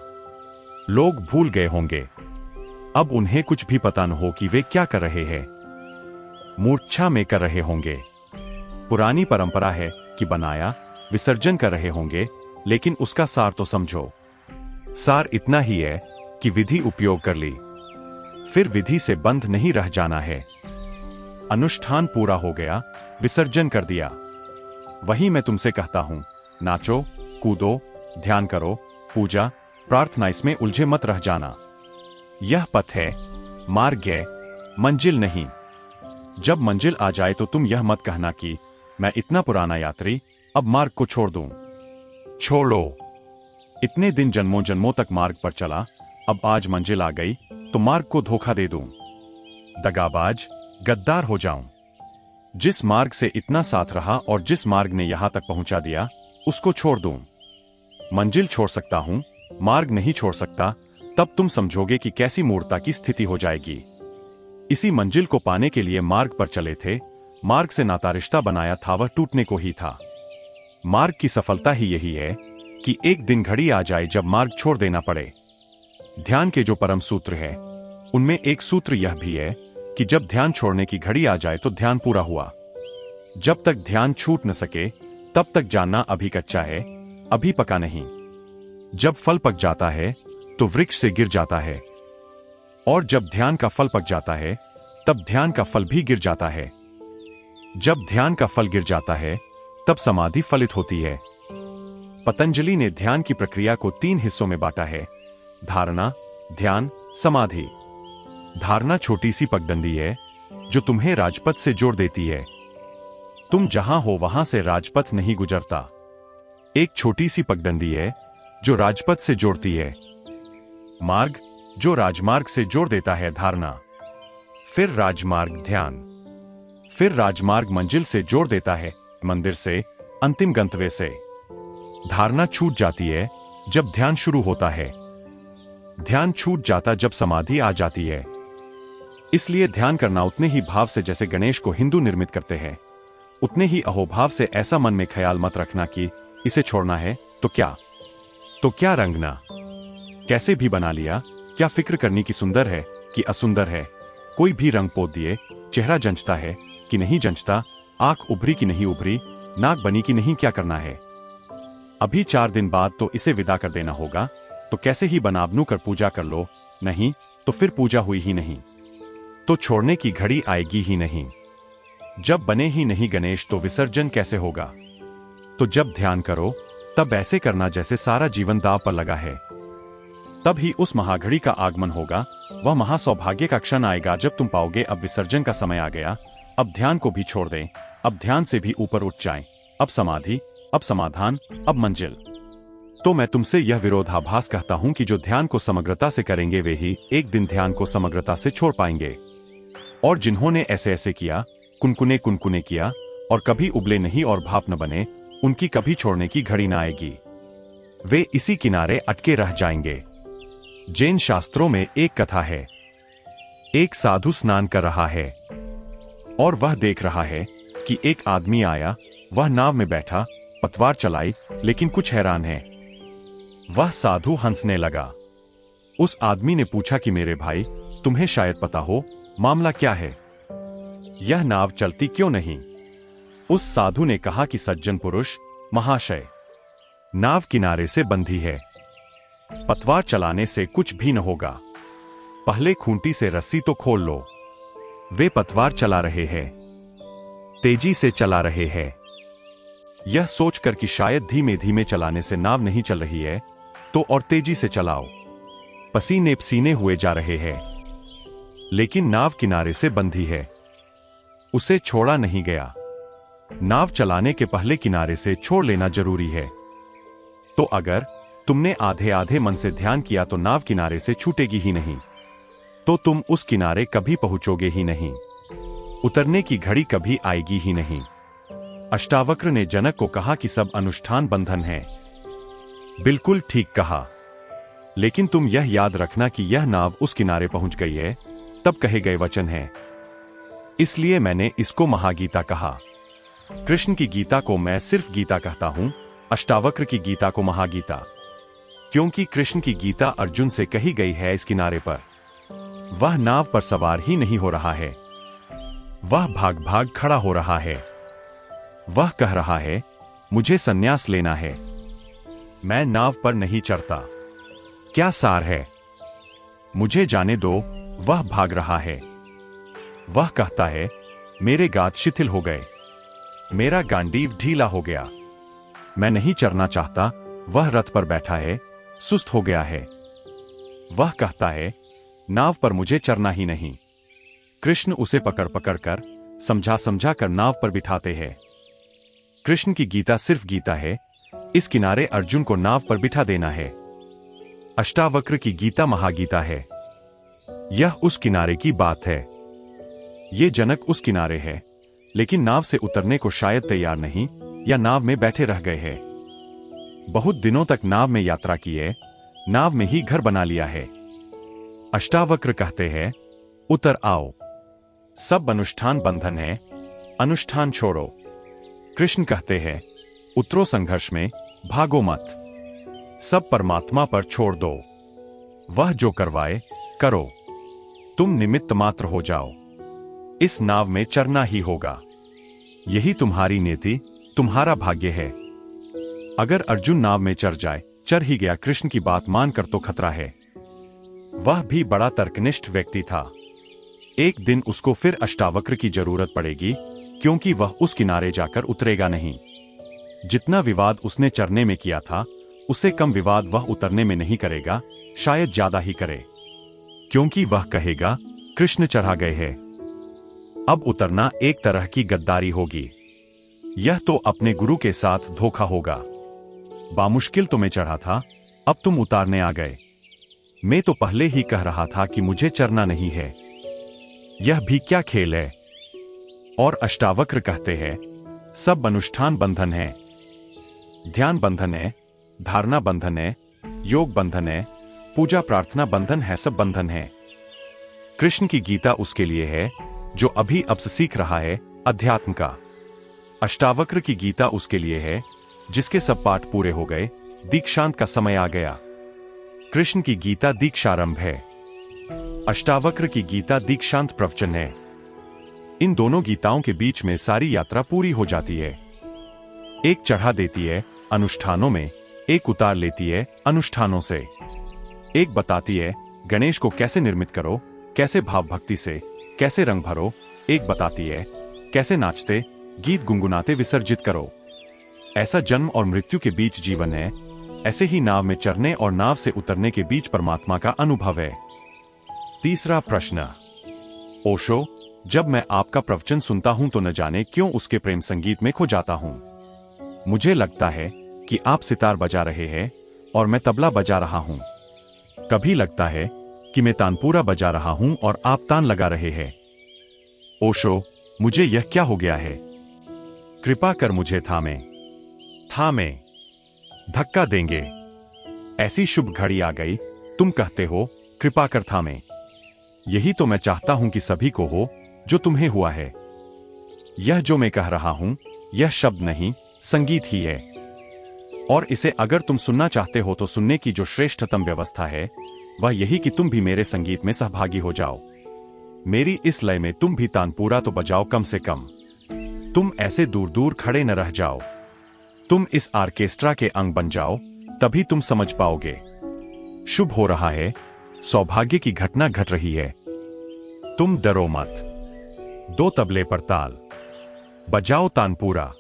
लोग भूल गए होंगे, अब उन्हें कुछ भी पता न हो कि वे क्या कर रहे हैं। मूर्छा में कर रहे होंगे। पुरानी परंपरा है कि बनाया, विसर्जन कर रहे होंगे, लेकिन उसका सार तो समझो। सार इतना ही है कि विधि उपयोग कर ली, फिर विधि से बंध नहीं रह जाना है। अनुष्ठान पूरा हो गया, विसर्जन कर दिया। वही मैं तुमसे कहता हूं, नाचो, कूदो, ध्यान करो, पूजा, प्रार्थना, इसमें उलझे मत रह जाना। यह पथ है, मार्ग है, मंजिल नहीं। जब मंजिल आ जाए तो तुम यह मत कहना कि मैं इतना पुराना यात्री अब मार्ग को छोड़ दूं। छोड़ो। इतने दिन जन्मों जन्मों तक मार्ग पर चला, अब आज मंजिल आ गई तो मार्ग को धोखा दे दूं, दगाबाज, गद्दार हो जाऊं। जिस मार्ग से इतना साथ रहा और जिस मार्ग ने यहां तक पहुंचा दिया, उसको छोड़ दूं। मंजिल छोड़ सकता हूं, मार्ग नहीं छोड़ सकता, तब तुम समझोगे कि कैसी मूर्खता की स्थिति हो जाएगी। इसी मंजिल को पाने के लिए मार्ग पर चले थे, मार्ग से नाता रिश्ता बनाया था, वह टूटने को ही था। मार्ग की सफलता ही यही है कि एक दिन घड़ी आ जाए जब मार्ग छोड़ देना पड़े। ध्यान के जो परम सूत्र है, उनमें एक सूत्र यह भी है कि जब ध्यान छोड़ने की घड़ी आ जाए तो ध्यान पूरा हुआ। जब तक ध्यान छूट न सके तब तक जानना अभी कच्चा है, अभी पका नहीं। जब फल पक जाता है तो वृक्ष से गिर जाता है, और जब ध्यान का फल पक जाता है तब ध्यान का फल भी गिर जाता है। जब ध्यान का फल गिर जाता है तब समाधि फलित होती है। पतंजलि ने ध्यान की प्रक्रिया को 3 हिस्सों में बांटा है: धारणा, ध्यान, समाधि। धारणा छोटी सी पगडंडी है जो तुम्हें राजपथ से जोड़ देती है। तुम जहां हो वहां से राजपथ नहीं गुजरता। एक छोटी सी पगडंडी है जो राजपथ से जोड़ती है। मार्ग जो राजमार्ग से जोड़ देता है धारणा, फिर राजमार्ग ध्यान, फिर राजमार्ग मंजिल से जोड़ देता है मंदिर से, अंतिम गंतव्य से। धारणा छूट जाती है जब ध्यान शुरू होता है। ध्यान छूट जाता जब समाधि आ जाती है। इसलिए ध्यान करना उतने ही भाव से जैसे गणेश को हिंदू निर्मित करते हैं, उतने ही अहोभाव से ऐसा मन में ख्याल मत रखना कि इसे छोड़ना है तो क्या रंगना, कैसे भी बना लिया, क्या फिक्र करनी कि सुंदर है कि असुंदर है। कोई भी रंग पोत दिए, चेहरा जंचता है कि नहीं जंचता, आंख उभरी कि नहीं उभरी, नाक बनी कि नहीं, क्या करना है। अभी 4 दिन बाद तो इसे विदा कर देना होगा, तो कैसे ही बनावनू कर पूजा कर लो, नहीं तो फिर पूजा हुई ही नहीं, तो छोड़ने की घड़ी आएगी ही नहीं। जब बने ही नहीं गणेश तो विसर्जन कैसे होगा। तो जब ध्यान करो तब ऐसे करना जैसे सारा जीवन दांव पर लगा है। तब ही उस महाघड़ी का आगमन होगा। वह महासौभाग्य का क्षण आएगा जब तुम पाओगे अब विसर्जन का समय आ गया, अब ध्यान को भी छोड़ दें, अब ध्यान से भी ऊपर उठ जाएं, अब समाधि, अब समाधान, अब मंजिल। तो मैं तुमसे यह विरोधाभास कहता हूं कि जो ध्यान को समग्रता से करेंगे वे ही एक दिन ध्यान को समग्रता से छोड़ पाएंगे। और जिन्होंने ऐसे ऐसे किया, कुनकुने कुनकुने किया और कभी उबले नहीं और भाप न बने, उनकी कभी छोड़ने की घड़ी न आएगी। वे इसी किनारे अटके रह जाएंगे। जैन शास्त्रों में एक कथा है। एक साधु स्नान कर रहा है और वह देख रहा है कि एक आदमी आया। वह नाव में बैठा, पतवार चलाई, लेकिन कुछ हैरान है। वह साधु हंसने लगा। उस आदमी ने पूछा कि मेरे भाई, तुम्हें शायद पता हो मामला क्या है, यह नाव चलती क्यों नहीं। उस साधु ने कहा कि सज्जन पुरुष महाशय, नाव किनारे से बंधी है, पतवार चलाने से कुछ भी न होगा, पहले खूंटी से रस्सी तो खोल लो। वे पतवार चला रहे हैं, तेजी से चला रहे हैं। यह सोचकर कि शायद धीमे धीमे चलाने से नाव नहीं चल रही है, तो और तेजी से चलाओ। पसीने पसीने हुए जा रहे हैं, लेकिन नाव किनारे से बंधी है, उसे छोड़ा नहीं गया। नाव चलाने के पहले किनारे से छोड़ लेना जरूरी है। तो अगर तुमने आधे आधे मन से ध्यान किया तो नाव किनारे से छूटेगी ही नहीं, तो तुम उस किनारे कभी पहुंचोगे ही नहीं, उतरने की घड़ी कभी आएगी ही नहीं। अष्टावक्र ने जनक को कहा कि सब अनुष्ठान बंधन है। बिल्कुल ठीक कहा, लेकिन तुम यह याद रखना कि यह नाव उस किनारे पहुंच गई है, तब कहे गए वचन है। इसलिए मैंने इसको महागीता कहा। कृष्ण की गीता को मैं सिर्फ गीता कहता हूं, अष्टावक्र की गीता को महागीता, क्योंकि कृष्ण की गीता अर्जुन से कही गई है इस किनारे पर। वह नाव पर सवार ही नहीं हो रहा है, वह भाग भाग खड़ा हो रहा है। वह कह रहा है, मुझे संन्यास लेना है, मैं नाव पर नहीं चढ़ता। क्या सार है, मुझे जाने दो। वह भाग रहा है। वह कहता है, मेरे गात शिथिल हो गए, मेरा गांडीव ढीला हो गया, मैं नहीं चढ़ना चाहता। वह रथ पर बैठा है, सुस्त हो गया है। वह कहता है, नाव पर मुझे चढ़ना ही नहीं। कृष्ण उसे पकड़ पकड़ कर समझा समझा कर नाव पर बिठाते हैं। कृष्ण की गीता सिर्फ गीता है, इस किनारे अर्जुन को नाव पर बिठा देना है। अष्टावक्र की गीता महागीता है, यह उस किनारे की बात है। ये जनक उस किनारे है, लेकिन नाव से उतरने को शायद तैयार नहीं, या नाव में बैठे रह गए हैं। बहुत दिनों तक नाव में यात्रा की है, नाव में ही घर बना लिया है। अष्टावक्र कहते हैं, उतर आओ, सब अनुष्ठान बंधन है, अनुष्ठान छोड़ो। कृष्ण कहते हैं, उतरो संघर्ष में, भागो मत, सब परमात्मा पर छोड़ दो, वह जो करवाए करो, तुम निमित्त मात्र हो जाओ, इस नाव में चरना ही होगा। यही तुम्हारी नीति, तुम्हारा भाग्य है। अगर अर्जुन नाव में चढ़ जाए, चढ़ ही गया, कृष्ण की बात मानकर तो खतरा है। वह भी बड़ा तर्कनिष्ठ व्यक्ति था। एक दिन उसको फिर अष्टावक्र की जरूरत पड़ेगी, क्योंकि वह उस किनारे जाकर उतरेगा नहीं। जितना विवाद उसने चढ़ने में किया था, उससे कम विवाद वह उतरने में नहीं करेगा, शायद ज्यादा ही करे, क्योंकि वह कहेगा, कृष्ण चढ़ा गए हैं। अब उतरना एक तरह की गद्दारी होगी। यह तो अपने गुरु के साथ धोखा होगा। बामुश्किल तो मैं चढ़ा था, अब तुम उतारने आ गए। मैं तो पहले ही कह रहा था कि मुझे चढ़ना नहीं है। यह भी क्या खेल है। और अष्टावक्र कहते हैं, सब अनुष्ठान बंधन है, ध्यान बंधन है, धारणा बंधन है, योग बंधन है, पूजा प्रार्थना बंधन है, सब बंधन है। कृष्ण की गीता उसके लिए है जो अभी अब से सीख रहा है अध्यात्म का। अष्टावक्र की गीता उसके लिए है जिसके सब पाठ पूरे हो गए, दीक्षांत का समय आ गया। कृष्ण की गीता दीक्षारंभ है, अष्टावक्र की गीता दीक्षांत प्रवचन है। इन दोनों गीताओं के बीच में सारी यात्रा पूरी हो जाती है। एक चढ़ा देती है अनुष्ठानों में, एक उतार लेती है अनुष्ठानों से। एक बताती है गणेश को कैसे निर्मित करो, कैसे भाव भक्ति से, कैसे रंग भरो। एक बताती है कैसे नाचते, गीत गुनगुनाते विसर्जित करो। ऐसा जन्म और मृत्यु के बीच जीवन है, ऐसे ही नाव में चढ़ने और नाव से उतरने के बीच परमात्मा का अनुभव है। तीसरा प्रश्न, ओशो, जब मैं आपका प्रवचन सुनता हूं तो न जाने क्यों उसके प्रेम संगीत में खो जाता हूं। मुझे लगता है कि आप सितार बजा रहे हैं और मैं तबला बजा रहा हूं। कभी लगता है कि मैं तानपूरा बजा रहा हूं और आप तान लगा रहे हैं। ओशो, मुझे यह क्या हो गया है? कृपा कर मुझे थामे, धक्का देंगे। ऐसी शुभ घड़ी आ गई, तुम कहते हो कृपा कर थामे। यही तो मैं चाहता हूं कि सभी को हो जो तुम्हें हुआ है। यह जो मैं कह रहा हूं, यह शब्द नहीं, संगीत ही है। और इसे अगर तुम सुनना चाहते हो तो सुनने की जो श्रेष्ठतम व्यवस्था है वह यही कि तुम भी मेरे संगीत में सहभागी हो जाओ। मेरी इस लय में तुम भी तानपूरा तो बजाओ कम से कम। तुम ऐसे दूर दूर खड़े न रह जाओ। तुम इस आर्केस्ट्रा के अंग बन जाओ, तभी तुम समझ पाओगे। शुभ हो रहा है, सौभाग्य की घटना घट रही है। तुम डरो मत। दो तबले पर ताल, बजाओ तानपूरा,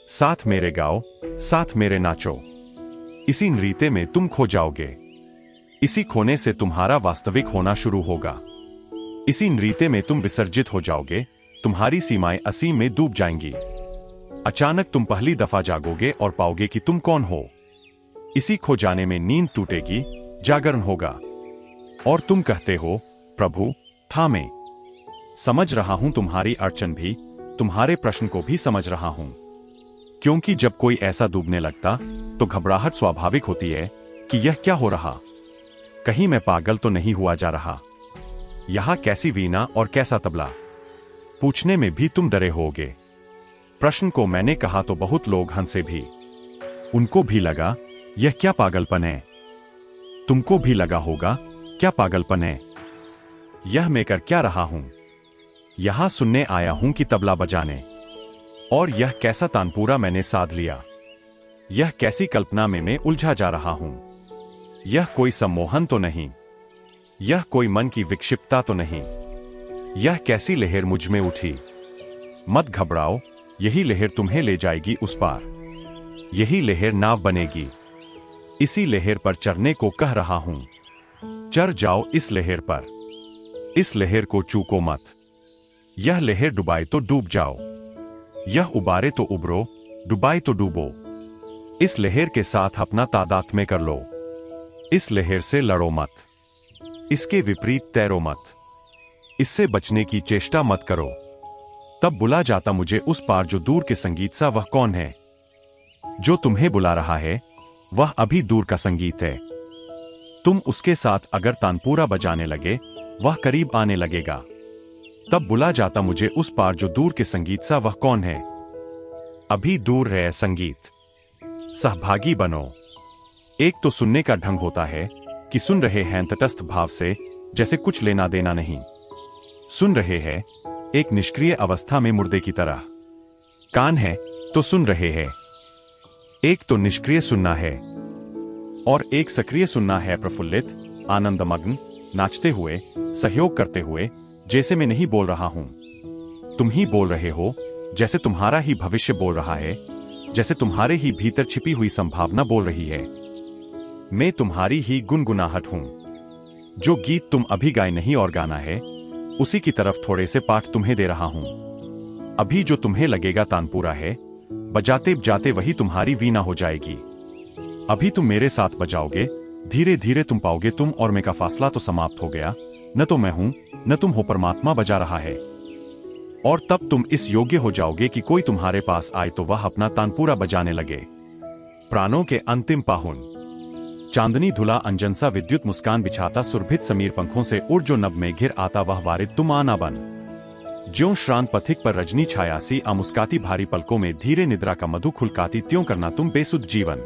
साथ मेरे गाओ, साथ मेरे नाचो। इसी नृत्य में तुम खो जाओगे। इसी खोने से तुम्हारा वास्तविक होना शुरू होगा। इसी नृत्य में तुम विसर्जित हो जाओगे, तुम्हारी सीमाएं असीम में डूब जाएंगी। अचानक तुम पहली दफा जागोगे और पाओगे कि तुम कौन हो। इसी खो जाने में नींद टूटेगी, जागरण होगा और तुम कहते हो, प्रभु थामे। समझ रहा हूं तुम्हारी अड़चन भी, तुम्हारे प्रश्न को भी समझ रहा हूं। क्योंकि जब कोई ऐसा डूबने लगता तो घबराहट स्वाभाविक होती है कि यह क्या हो रहा, कहीं मैं पागल तो नहीं हुआ जा रहा। यहां कैसी वीणा और कैसा तबला, पूछने में भी तुम डरे होगे। प्रश्न को मैंने कहा तो बहुत लोग हंसे भी। उनको भी लगा यह क्या पागलपन है। तुमको भी लगा होगा क्या पागलपन है। यह मैं कर क्या रहा हूं। यहां सुनने आया हूं कि तबला बजाने। और यह कैसा तानपूरा मैंने साध लिया। यह कैसी कल्पना में मैं उलझा जा रहा हूं। यह कोई सम्मोहन तो नहीं, यह कोई मन की विक्षिप्तता तो नहीं। यह कैसी लहर मुझ में उठी। मत घबराओ, यही लहर तुम्हें ले जाएगी उस पार। यही लहर नाव बनेगी। इसी लहर पर चढ़ने को कह रहा हूं। चढ़ जाओ इस लहर पर। इस लहर को चूको मत। यह लहर डुबाए तो डूब जाओ, यह उबारे तो उबरो, डुबाए तो डूबो। इस लहर के साथ अपना तादात्म्य कर लो। इस लहर से लड़ो मत, इसके विपरीत तैरो मत, इससे बचने की चेष्टा मत करो। तब बुला जाता मुझे उस पार जो दूर के संगीत सा। वह कौन है जो तुम्हें बुला रहा है? वह अभी दूर का संगीत है। तुम उसके साथ अगर तानपूरा बजाने लगे, वह करीब आने लगेगा। तब बुला जाता मुझे उस पार जो दूर के संगीत सा। वह कौन है? अभी दूर है संगीत। सहभागी बनो। एक तो सुनने का ढंग होता है कि सुन रहे हैं तटस्थ भाव से, जैसे कुछ लेना देना नहीं। सुन रहे हैं एक निष्क्रिय अवस्था में मुर्दे की तरह। कान है तो सुन रहे हैं। एक तो निष्क्रिय सुनना है और एक सक्रिय सुनना है, प्रफुल्लित, आनंदमग्न, नाचते हुए, सहयोग करते हुए, जैसे मैं नहीं बोल रहा हूं, तुम ही बोल रहे हो, जैसे तुम्हारा ही भविष्य बोल रहा है, जैसे तुम्हारे ही भीतर छिपी हुई संभावना बोल रही है। मैं तुम्हारी ही गुनगुनाहट हूं। जो गीत तुम अभी गाए नहीं और गाना है, उसी की तरफ थोड़े से पाठ तुम्हें दे रहा हूं। अभी जो तुम्हें लगेगा तानपूरा है, बजाते बजाते वही तुम्हारी वीणा हो जाएगी। अभी तुम मेरे साथ बजाओगे, धीरे धीरे तुम पाओगे तुम और मैं का फासला तो समाप्त हो गया। न तो मैं हूं, न तुम हो, परमात्मा बजा रहा है। और तब तुम इस योग्य हो जाओगे कि कोई तुम्हारे पास आए तो वह अपना तानपूरा बजाने लगे। प्राणों के अंतिम पाहुन। चांदनी धुला अंजन सा विद्युत मुस्कान बिछाता, सुरभित समीर पंखों से उड़ जो नभ में घिर आता, वह वारिद तुम आना बन। ज्यों श्रांत पथिक पर रजनी छायासी, अमुस्काती भारी पलकों में धीरे निद्रा का मधु खुलकाती, त्यों करना तुम बेसुध जीवन।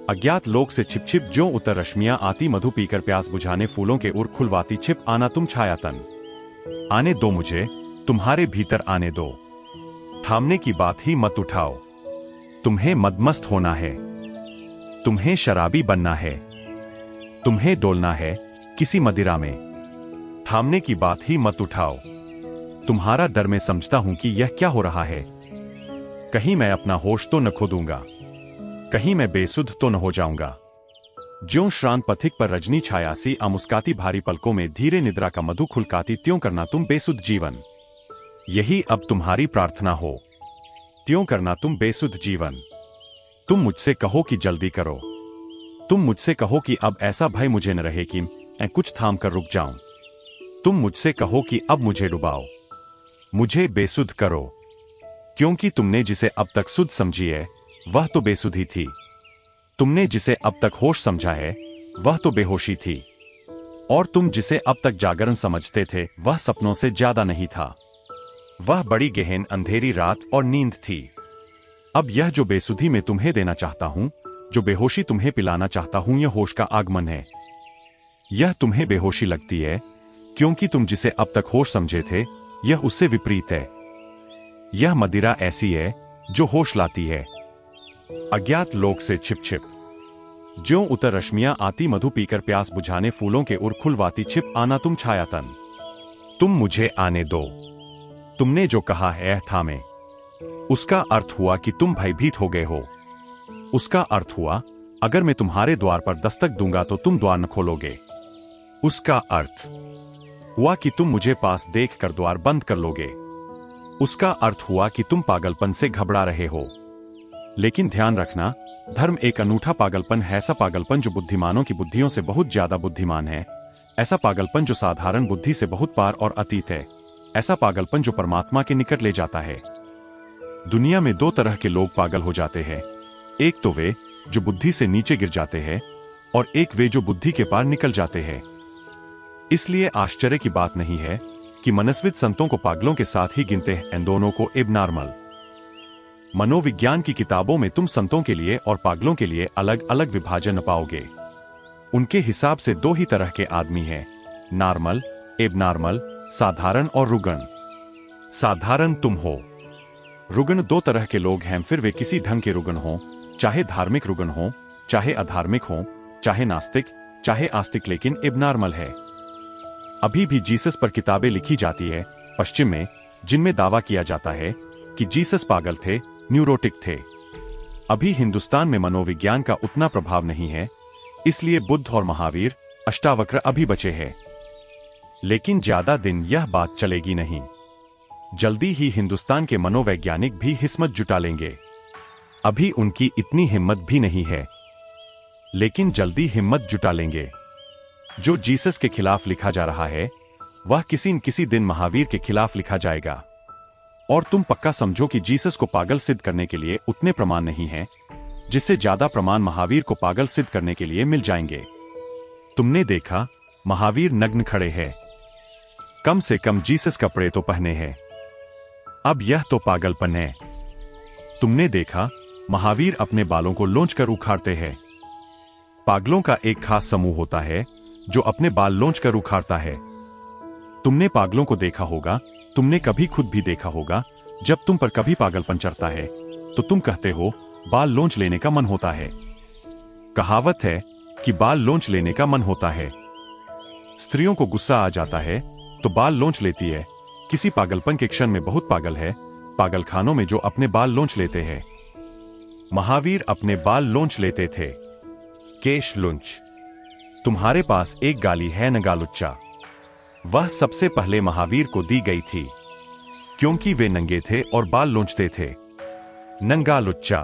अज्ञात लोक से छिप छिप ज्यों उतर रश्मियां आती, मधु पीकर प्यास बुझाने फूलों के उर खुलवाती, छिप आना तुम छायातन। आने दो मुझे, तुम्हारे भीतर आने दो। थामने की बात ही मत उठाओ। तुम्हें मदमस्त होना है, तुम्हें शराबी बनना है, तुम्हें डोलना है किसी मदिरा में। थामने की बात ही मत उठाओ। तुम्हारा डर मैं समझता हूं कि यह क्या हो रहा है। कहीं मैं अपना होश तो न खो दूंगा, कहीं मैं बेसुध तो न हो जाऊंगा। ज्यों श्रांत पथिक पर रजनी छायासी, अमुस्काती भारी पलकों में धीरे निद्रा का मधु खुलकाती, त्यों करना तुम बेसुध जीवन। यही अब तुम्हारी प्रार्थना हो, त्यों करना तुम बेसुध जीवन। तुम मुझसे कहो कि जल्दी करो, तुम मुझसे कहो कि अब ऐसा भय मुझे न रहे कि मैं कुछ थाम कर रुक जाऊं। तुम मुझसे कहो कि अब मुझे डुबाओ, मुझे बेसुध करो, क्योंकि तुमने जिसे अब तक सुध समझी है, वह तो बेसुधी थी। तुमने जिसे अब तक होश समझा है, वह तो बेहोशी थी। और तुम जिसे अब तक जागरण समझते थे, वह सपनों से ज्यादा नहीं था। वह बड़ी गहन अंधेरी रात और नींद थी। अब यह जो बेसुधी में तुम्हें देना चाहता हूं, जो बेहोशी तुम्हें पिलाना चाहता हूं, यह होश का आगमन है। यह तुम्हें बेहोशी लगती है क्योंकि तुम जिसे अब तक होश समझे थे, यह उससे विपरीत है। यह मदिरा ऐसी है जो होश लाती है। अज्ञात लोक से छिप छिप ज्यों उतर रश्मियां आती, मधु पीकर प्यास बुझाने फूलों के उर खुलवाती, छिप आना तुम छायातन। तुम मुझे आने दो। तुमने जो कहा है थामे, उसका अर्थ हुआ कि तुम भयभीत हो गए हो। उसका अर्थ हुआ अगर मैं तुम्हारे द्वार पर दस्तक दूंगा तो तुम द्वार न खोलोगे। उसका अर्थ हुआ कि तुम मुझे पास देखकर द्वार बंद कर लोगे। उसका अर्थ हुआ कि तुम पागलपन से घबरा रहे हो। लेकिन ध्यान रखना, धर्म एक अनूठा पागलपन है, ऐसा पागलपन जो बुद्धिमानों की बुद्धियों से बहुत ज्यादा बुद्धिमान है, ऐसा पागलपन जो साधारण बुद्धि से बहुत पार और अतीत है, ऐसा पागलपन जो परमात्मा के निकट ले जाता है। दुनिया में दो तरह के लोग पागल हो जाते हैं, एक तो वे जो बुद्धि से नीचे गिर जाते हैं और एक वे जो बुद्धि के पार निकल जाते हैं। इसलिए आश्चर्य की बात नहीं है कि मनस्विद संतों को पागलों के साथ ही गिनते हैं, इन दोनों को एबनॉर्मल। मनोविज्ञान की किताबों में तुम संतों के लिए और पागलों के लिए अलग अलग विभाजन पाओगे। उनके हिसाब से दो ही तरह के आदमी हैं, नॉर्मल, एबनॉर्मल, साधारण और रुग्ण। साधारण तुम हो, रुग्ण दो तरह के लोग हैं, फिर वे किसी ढंग के रुग्ण हों, चाहे धार्मिक रुग्ण हों, चाहे अधार्मिक हों, चाहे नास्तिक, चाहे आस्तिक, लेकिन एबनॉर्मल है। अभी भी जीसस पर किताबें लिखी जाती है पश्चिम में, जिनमें दावा किया जाता है कि जीसस पागल थे, न्यूरोटिक थे। अभी हिंदुस्तान में मनोविज्ञान का उतना प्रभाव नहीं है, इसलिए बुद्ध और महावीर, अष्टावक्र अभी बचे हैं। लेकिन ज्यादा दिन यह बात चलेगी नहीं। जल्दी ही हिंदुस्तान के मनोवैज्ञानिक भी हिम्मत जुटा लेंगे। अभी उनकी इतनी हिम्मत भी नहीं है, लेकिन जल्दी हिम्मत जुटा लेंगे। जो जीसस के खिलाफ लिखा जा रहा है वह किसी न किसी दिन महावीर के खिलाफ लिखा जाएगा। और तुम पक्का समझो कि जीसस को पागल सिद्ध करने के लिए उतने प्रमाण नहीं हैं, जिससे ज्यादा प्रमाण महावीर को पागल सिद्ध करने के लिए मिल जाएंगे। तुमने देखा महावीर नग्न खड़े हैं, कम से कम जीसस कपड़े तो पहने हैं। अब यह तो पागलपन है। तुमने देखा महावीर अपने बालों को लोंच कर उखाड़ते हैं। पागलों का एक खास समूह होता है जो अपने बाल लोंच कर उखाड़ता है। तुमने पागलों को देखा होगा, तुमने कभी खुद भी देखा होगा। जब तुम पर कभी पागलपन चढ़ता है तो तुम कहते हो बाल लोंच लेने का मन होता है। कहावत है कि बाल लोंच लेने का मन होता है। स्त्रियों को गुस्सा आ जाता है तो बाल लोंच लेती है। किसी पागलपन के क्षण में बहुत पागल है, पागलखानों में जो अपने बाल लोंच लेते हैं। महावीर अपने बाल लोंच लेते थे। केश लुंच। तुम्हारे पास एक गाली है नगालुच्चा। वह सबसे पहले महावीर को दी गई थी, क्योंकि वे नंगे थे और बाल लोंचते थे। नंगा लुच्चा।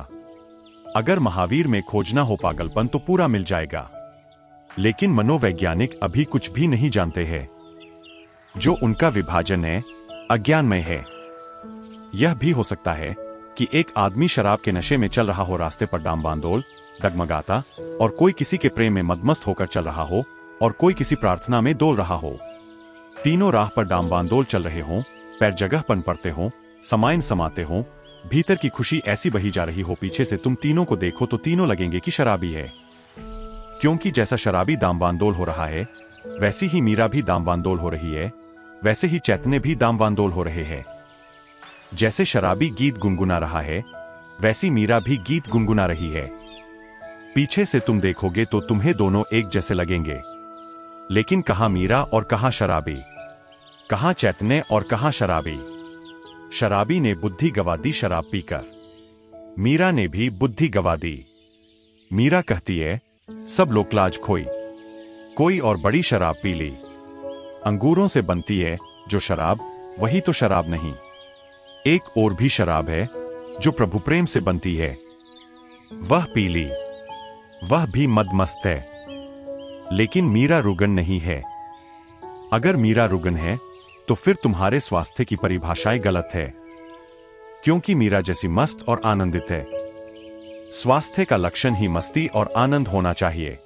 अगर महावीर में खोजना हो पागलपन तो पूरा मिल जाएगा, लेकिन मनोवैज्ञानिक अभी कुछ भी नहीं जानते हैं। जो उनका विभाजन है अज्ञानमय है। यह भी हो सकता है कि एक आदमी शराब के नशे में चल रहा हो, रास्ते पर डांबांडोल डगमगाता, और कोई किसी के प्रेम में मदमस्त होकर चल रहा हो, और कोई किसी प्रार्थना में डोल रहा हो। तीनों राह पर डांबांडोल चल रहे हों, पैर जगह पर पड़ते हों, समाइन समाते हों, भीतर की खुशी ऐसी बही जा रही हो, पीछे से तुम तीनों को देखो तो तीनों लगेंगे कि शराबी है। क्योंकि जैसा शराबी दामवांदोल हो रहा है, वैसी ही मीरा भी दामवांदोल हो रही है, वैसे ही चैतन्य भी दामवांदोल हो रहे हैं। जैसे शराबी गीत गुनगुना रहा है, वैसी मीरा भी गीत गुनगुना रही है। पीछे से तुम देखोगे तो तुम्हें दोनों एक जैसे लगेंगे, लेकिन कहां मीरा और कहां शराबी, कहां चैतन्य और कहां शराबी। शराबी ने बुद्धि गवा दी शराब पीकर, मीरा ने भी बुद्धि गवा दी। मीरा कहती है सब लोग लाज खोई, कोई और बड़ी शराब पी ली। अंगूरों से बनती है जो शराब, वही तो शराब नहीं। एक और भी शराब है जो प्रभु प्रेम से बनती है, वह पी ली, वह भी मदमस्त है। लेकिन मीरा रुगन नहीं है। अगर मीरा रुगन है तो फिर तुम्हारे स्वास्थ्य की परिभाषाएं गलत है, क्योंकि मीरा जैसी मस्त और आनंदित है। स्वास्थ्य का लक्षण ही मस्ती और आनंद होना चाहिए।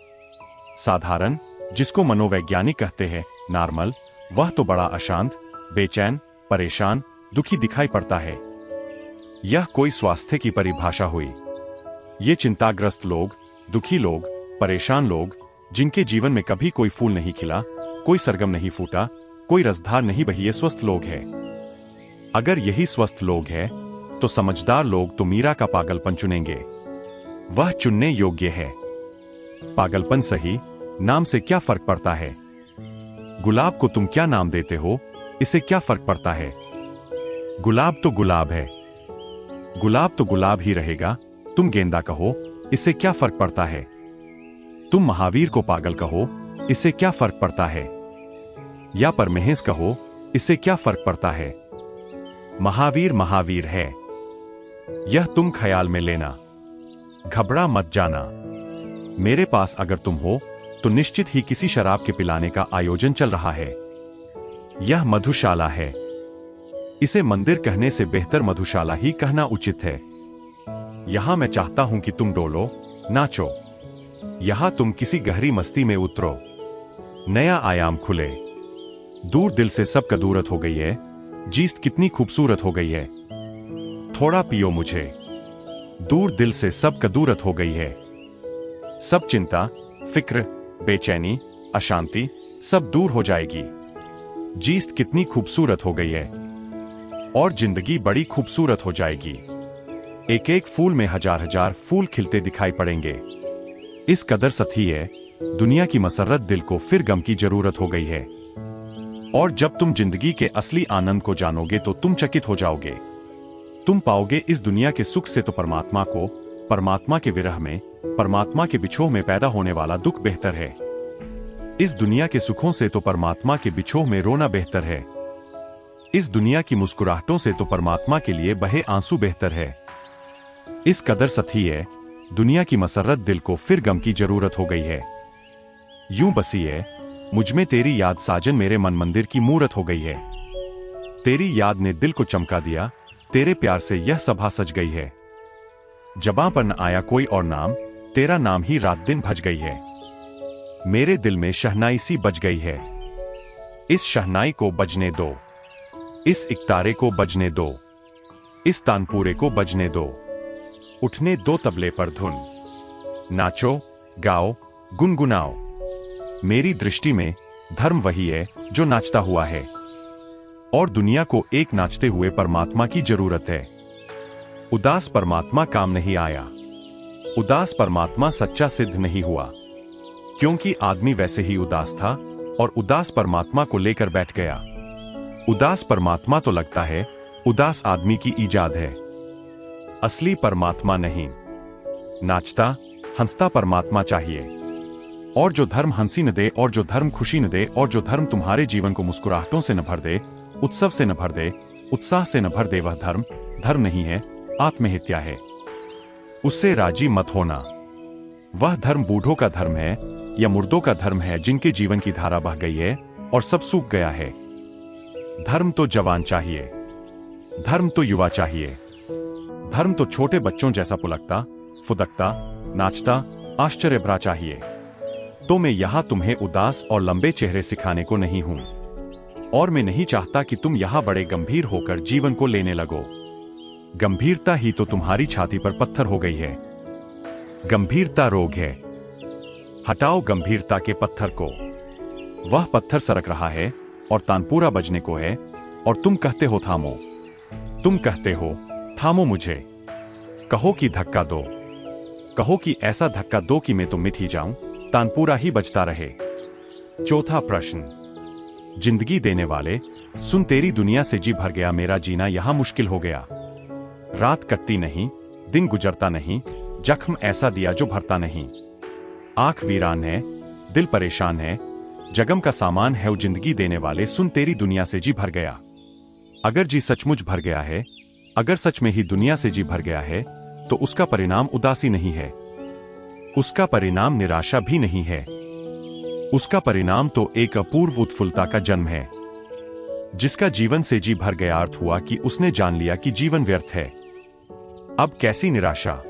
साधारण, जिसको मनोवैज्ञानिक कहते हैं नॉर्मल, वह तो बड़ा अशांत, बेचैन, परेशान, दुखी दिखाई पड़ता है। यह कोई स्वास्थ्य की परिभाषा हुई। ये चिंताग्रस्त लोग, दुखी लोग, परेशान लोग, जिनके जीवन में कभी कोई फूल नहीं खिला, कोई सरगम नहीं फूटा, कोई रसधार नहीं बही, ये स्वस्थ लोग हैं। अगर यही स्वस्थ लोग हैं तो समझदार लोग तो मीरा का पागलपन चुनेंगे। वह चुनने योग्य है। पागलपन सही, नाम से क्या फर्क पड़ता है। गुलाब को तुम क्या नाम देते हो, इससे क्या फर्क पड़ता है। गुलाब तो गुलाब है, गुलाब तो गुलाब ही रहेगा। तुम गेंदा कहो, इससे क्या फर्क पड़ता है। तुम महावीर को पागल कहो, इससे क्या फर्क पड़ता है। या परमहेश कहो, इससे क्या फर्क पड़ता है। महावीर महावीर है, यह तुम ख्याल में लेना। घबरा मत जाना। मेरे पास अगर तुम हो तो निश्चित ही किसी शराब के पिलाने का आयोजन चल रहा है। यह मधुशाला है। इसे मंदिर कहने से बेहतर मधुशाला ही कहना उचित है। यहां मैं चाहता हूं कि तुम डोलो, नाचो। यहां तुम किसी गहरी मस्ती में उतरो, नया आयाम खुले। दूर दिल से सब कदूरत हो गई है, जीस्त कितनी खूबसूरत हो गई है। थोड़ा पियो मुझे, दूर दिल से सब कदूरत हो गई है। सब चिंता, फिक्र, बेचैनी, अशांति सब दूर हो जाएगी। जीस्त कितनी खूबसूरत हो गई है, और जिंदगी बड़ी खूबसूरत हो जाएगी। एक एक फूल में हजार हजार फूल खिलते दिखाई पड़ेंगे। इस कदर सती है दुनिया की मसरत, दिल को फिर गम की जरूरत हो गई है। और जब तुम जिंदगी के असली आनंद को जानोगे तो तुम चकित हो जाओगे। तुम पाओगे इस दुनिया के सुख से तो परमात्मा को, परमात्मा के विरह में, परमात्मा के बिछोह में पैदा होने वाला दुख बेहतर है। इस दुनिया के सुखों से तो परमात्मा के बिछोह में रोना बेहतर है। इस दुनिया की मुस्कुराहटों से तो परमात्मा के लिए बहे आंसू बेहतर है। इस कदर सथी है दुनिया की मसरत, दिल को फिर गम की जरूरत हो गई है। यूं बसी है मुझमें तेरी याद साजन, मेरे मन मंदिर की मूरत हो गई है। तेरी याद ने दिल को चमका दिया, तेरे प्यार से यह सभा सज गई है। जबां पर न आया कोई और नाम, तेरा नाम ही रात दिन भज गई है। मेरे दिल में शहनाई सी बज गई है, इस शहनाई को बजने दो, इस इकतारे को बजने दो, इस तानपूरे को बजने दो। उठने दो तबले पर धुन, नाचो गाओ गुनगुनाओ। मेरी दृष्टि में धर्म वही है जो नाचता हुआ है, और दुनिया को एक नाचते हुए परमात्मा की जरूरत है। उदास परमात्मा काम नहीं आया, उदास परमात्मा सच्चा सिद्ध नहीं हुआ, क्योंकि आदमी वैसे ही उदास था और उदास परमात्मा को लेकर बैठ गया। उदास परमात्मा तो लगता है उदास आदमी की ईजाद है, असली परमात्मा नहीं। नाचता हंसता परमात्मा चाहिए, और जो धर्म हंसी न दे, और जो धर्म खुशी न दे, और जो धर्म तुम्हारे जीवन को मुस्कुराहटों से न भर दे, उत्सव से न भर दे, उत्साह से न भर दे, वह धर्म धर्म नहीं है, आत्महत्या है। उससे राजी मत होना। वह धर्म बूढ़ों का धर्म है या मुर्दों का धर्म है, जिनके जीवन की धारा बह गई है और सब सूख गया है। धर्म तो जवान चाहिए, धर्म तो युवा चाहिए, धर्म तो छोटे बच्चों जैसा पुलकता फुदकता नाचता आश्चर्य भरा चाहिए। तो मैं यहां तुम्हें उदास और लंबे चेहरे सिखाने को नहीं हूं, और मैं नहीं चाहता कि तुम यहां बड़े गंभीर होकर जीवन को लेने लगो। गंभीरता ही तो तुम्हारी छाती पर पत्थर हो गई है। गंभीरता रोग है, हटाओ गंभीरता के पत्थर को। वह पत्थर सरक रहा है और तानपूरा बजने को है, और तुम कहते हो थामो, तुम कहते हो थामो मुझे। कहो कि धक्का दो, कहो कि ऐसा धक्का दो कि मैं तो मिट ही जाऊं, तानपूरा ही बजता रहे। चौथा प्रश्न, जिंदगी देने वाले सुन, तेरी दुनिया से जी भर गया, मेरा जीना यहां मुश्किल हो गया। रात कटती नहीं, दिन गुजरता नहीं, जख्म ऐसा दिया जो भरता नहीं। आंख वीरान है, दिल परेशान है, जगम का सामान है। वो जिंदगी देने वाले सुन, तेरी दुनिया से जी भर गया। अगर जी सचमुच भर गया है, अगर सच में ही दुनिया से जी भर गया है, तो उसका परिणाम उदासी नहीं है, उसका परिणाम निराशा भी नहीं है। उसका परिणाम तो एक अपूर्व उत्फुल्लता का जन्म है। जिसका जीवन से जी भर गया, अर्थ हुआ कि उसने जान लिया कि जीवन व्यर्थ है। अब कैसी निराशा?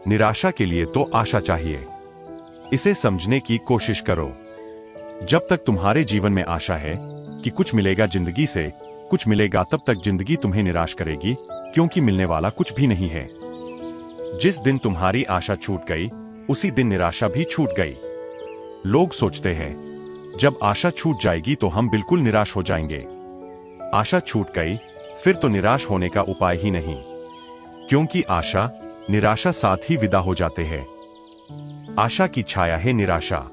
निराशा के लिए तो आशा चाहिए। इसे समझने की कोशिश करो। जब तक तुम्हारे जीवन में आशा है कि कुछ मिलेगा जिंदगी से, कुछ मिलेगा, तब तक जिंदगी तुम्हें निराश करेगी, क्योंकि मिलने वाला कुछ भी नहीं है। जिस दिन तुम्हारी आशा छूट गई, उसी दिन निराशा भी छूट गई। लोग सोचते हैं जब आशा छूट जाएगी तो हम बिल्कुल निराश हो जाएंगे। आशा छूट गई फिर तो निराश होने का उपाय ही नहीं, क्योंकि आशा निराशा साथ ही विदा हो जाते हैं। आशा की छाया है निराशा।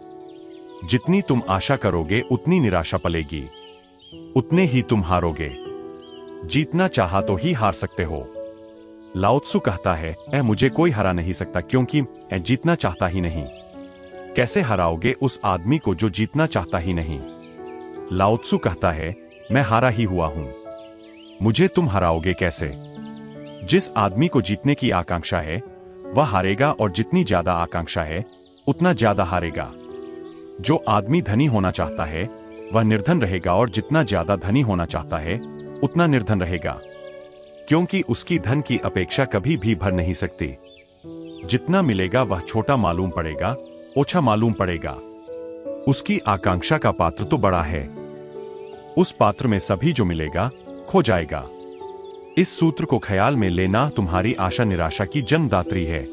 जितनी तुम आशा करोगे उतनी निराशा पलेगी, उतने ही तुम हारोगे। जीतना चाहा तो ही हार सकते हो। लाओ त्सु कहता है, मुझे कोई हरा नहीं सकता, क्योंकि मैं जीतना चाहता ही नहीं। कैसे हराओगे उस आदमी को जो जीतना चाहता ही नहीं? लाओ त्सु कहता है, मैं हारा ही हुआ हूं, मुझे तुम हराओगे कैसे? जिस आदमी को जीतने की आकांक्षा है वह हारेगा, और जितनी ज्यादा आकांक्षा है उतना ज्यादा हारेगा। जो आदमी धनी होना चाहता है वह निर्धन रहेगा, और जितना ज्यादा धनी होना चाहता है उतना निर्धन रहेगा, क्योंकि उसकी धन की अपेक्षा कभी भी भर नहीं सकती। जितना मिलेगा वह छोटा मालूम पड़ेगा, ओछा मालूम पड़ेगा। उसकी आकांक्षा का पात्र तो बड़ा है, उस पात्र में सभी जो मिलेगा खो जाएगा। इस सूत्र को ख्याल में लेना, तुम्हारी आशा निराशा की जन्मदात्री है।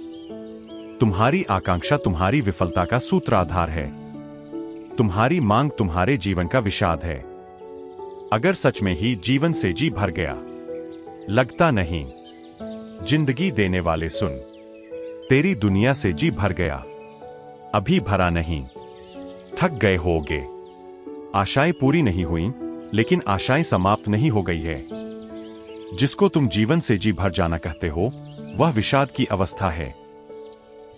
तुम्हारी आकांक्षा तुम्हारी विफलता का सूत्राधार है। तुम्हारी मांग तुम्हारे जीवन का विषाद है। अगर सच में ही जीवन से जी भर गया, लगता नहीं। जिंदगी देने वाले सुन, तेरी दुनिया से जी भर गया, अभी भरा नहीं। थक गए होगे, आशाएं पूरी नहीं हुई, लेकिन आशाएं समाप्त नहीं हो गई है। जिसको तुम जीवन से जी भर जाना कहते हो वह विषाद की अवस्था है।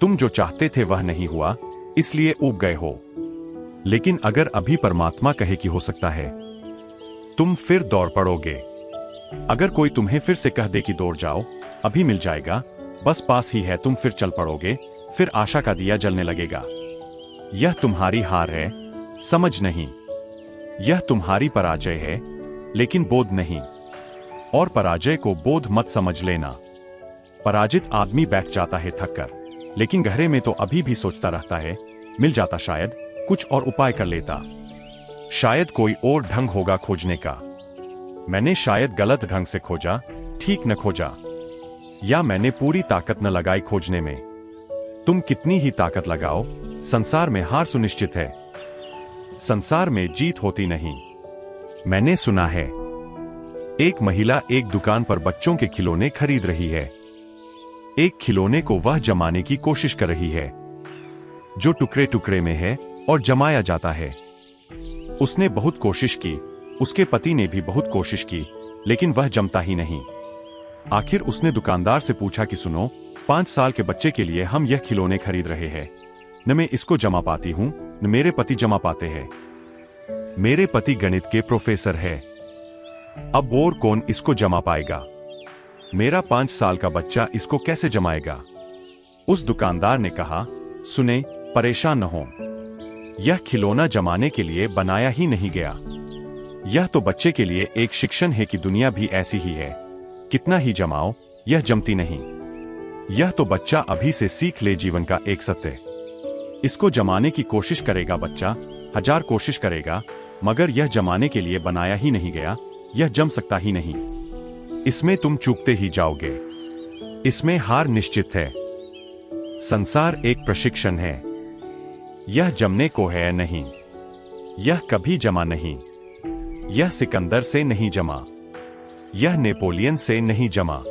तुम जो चाहते थे वह नहीं हुआ, इसलिए ऊब गए हो। लेकिन अगर अभी परमात्मा कहे कि हो सकता है, तुम फिर दौड़ पड़ोगे। अगर कोई तुम्हें फिर से कह दे कि दौड़ जाओ, अभी मिल जाएगा, बस पास ही है, तुम फिर चल पड़ोगे, फिर आशा का दिया जलने लगेगा। यह तुम्हारी हार है, समझ नहीं। यह तुम्हारी पराजय है, लेकिन बोध नहीं। और पराजय को बोध मत समझ लेना। पराजित आदमी बैठ जाता है थक कर, लेकिन गहरे में तो अभी भी सोचता रहता है, मिल जाता शायद, कुछ और उपाय कर लेता। शायद कोई और ढंग होगा खोजने का। मैंने शायद गलत ढंग से खोजा, ठीक न खोजा, या मैंने पूरी ताकत न लगाई खोजने में। तुम कितनी ही ताकत लगाओ, संसार में हार सुनिश्चित है। संसार में जीत होती नहीं। मैंने सुना है, एक महिला एक दुकान पर बच्चों के खिलौने खरीद रही है। एक खिलौने को वह जमाने की कोशिश कर रही है जो टुकड़े टुकड़े में है और जमाया जाता है। उसने बहुत कोशिश की, उसके पति ने भी बहुत कोशिश की, लेकिन वह जमता ही नहीं। आखिर उसने दुकानदार से पूछा कि सुनो, 5 साल के बच्चे के लिए हम यह खिलौने खरीद रहे हैं। न मैं इसको जमा पाती हूं, न मेरे पति जमा पाते हैं। मेरे पति गणित के प्रोफेसर है। अब और कौन इसको जमा पाएगा? मेरा 5 साल का बच्चा इसको कैसे जमाएगा? उस दुकानदार ने कहा, सुने, परेशान न हो, यह खिलौना जमाने के लिए बनाया ही नहीं गया। यह तो बच्चे के लिए एक शिक्षण है कि दुनिया भी ऐसी ही है, कितना ही जमाओ, यह जमती नहीं। यह तो बच्चा अभी से सीख ले जीवन का एक सत्य। इसको जमाने की कोशिश करेगा बच्चा, 1000 कोशिश करेगा, मगर यह जमाने के लिए बनाया ही नहीं गया, यह जम सकता ही नहीं। इसमें तुम चूकते ही जाओगे। इसमें हार निश्चित है। संसार एक प्रशिक्षण है। यह जमने को है नहीं। यह कभी जमा नहीं। यह सिकंदर से नहीं जमा। यह नेपोलियन से नहीं जमा।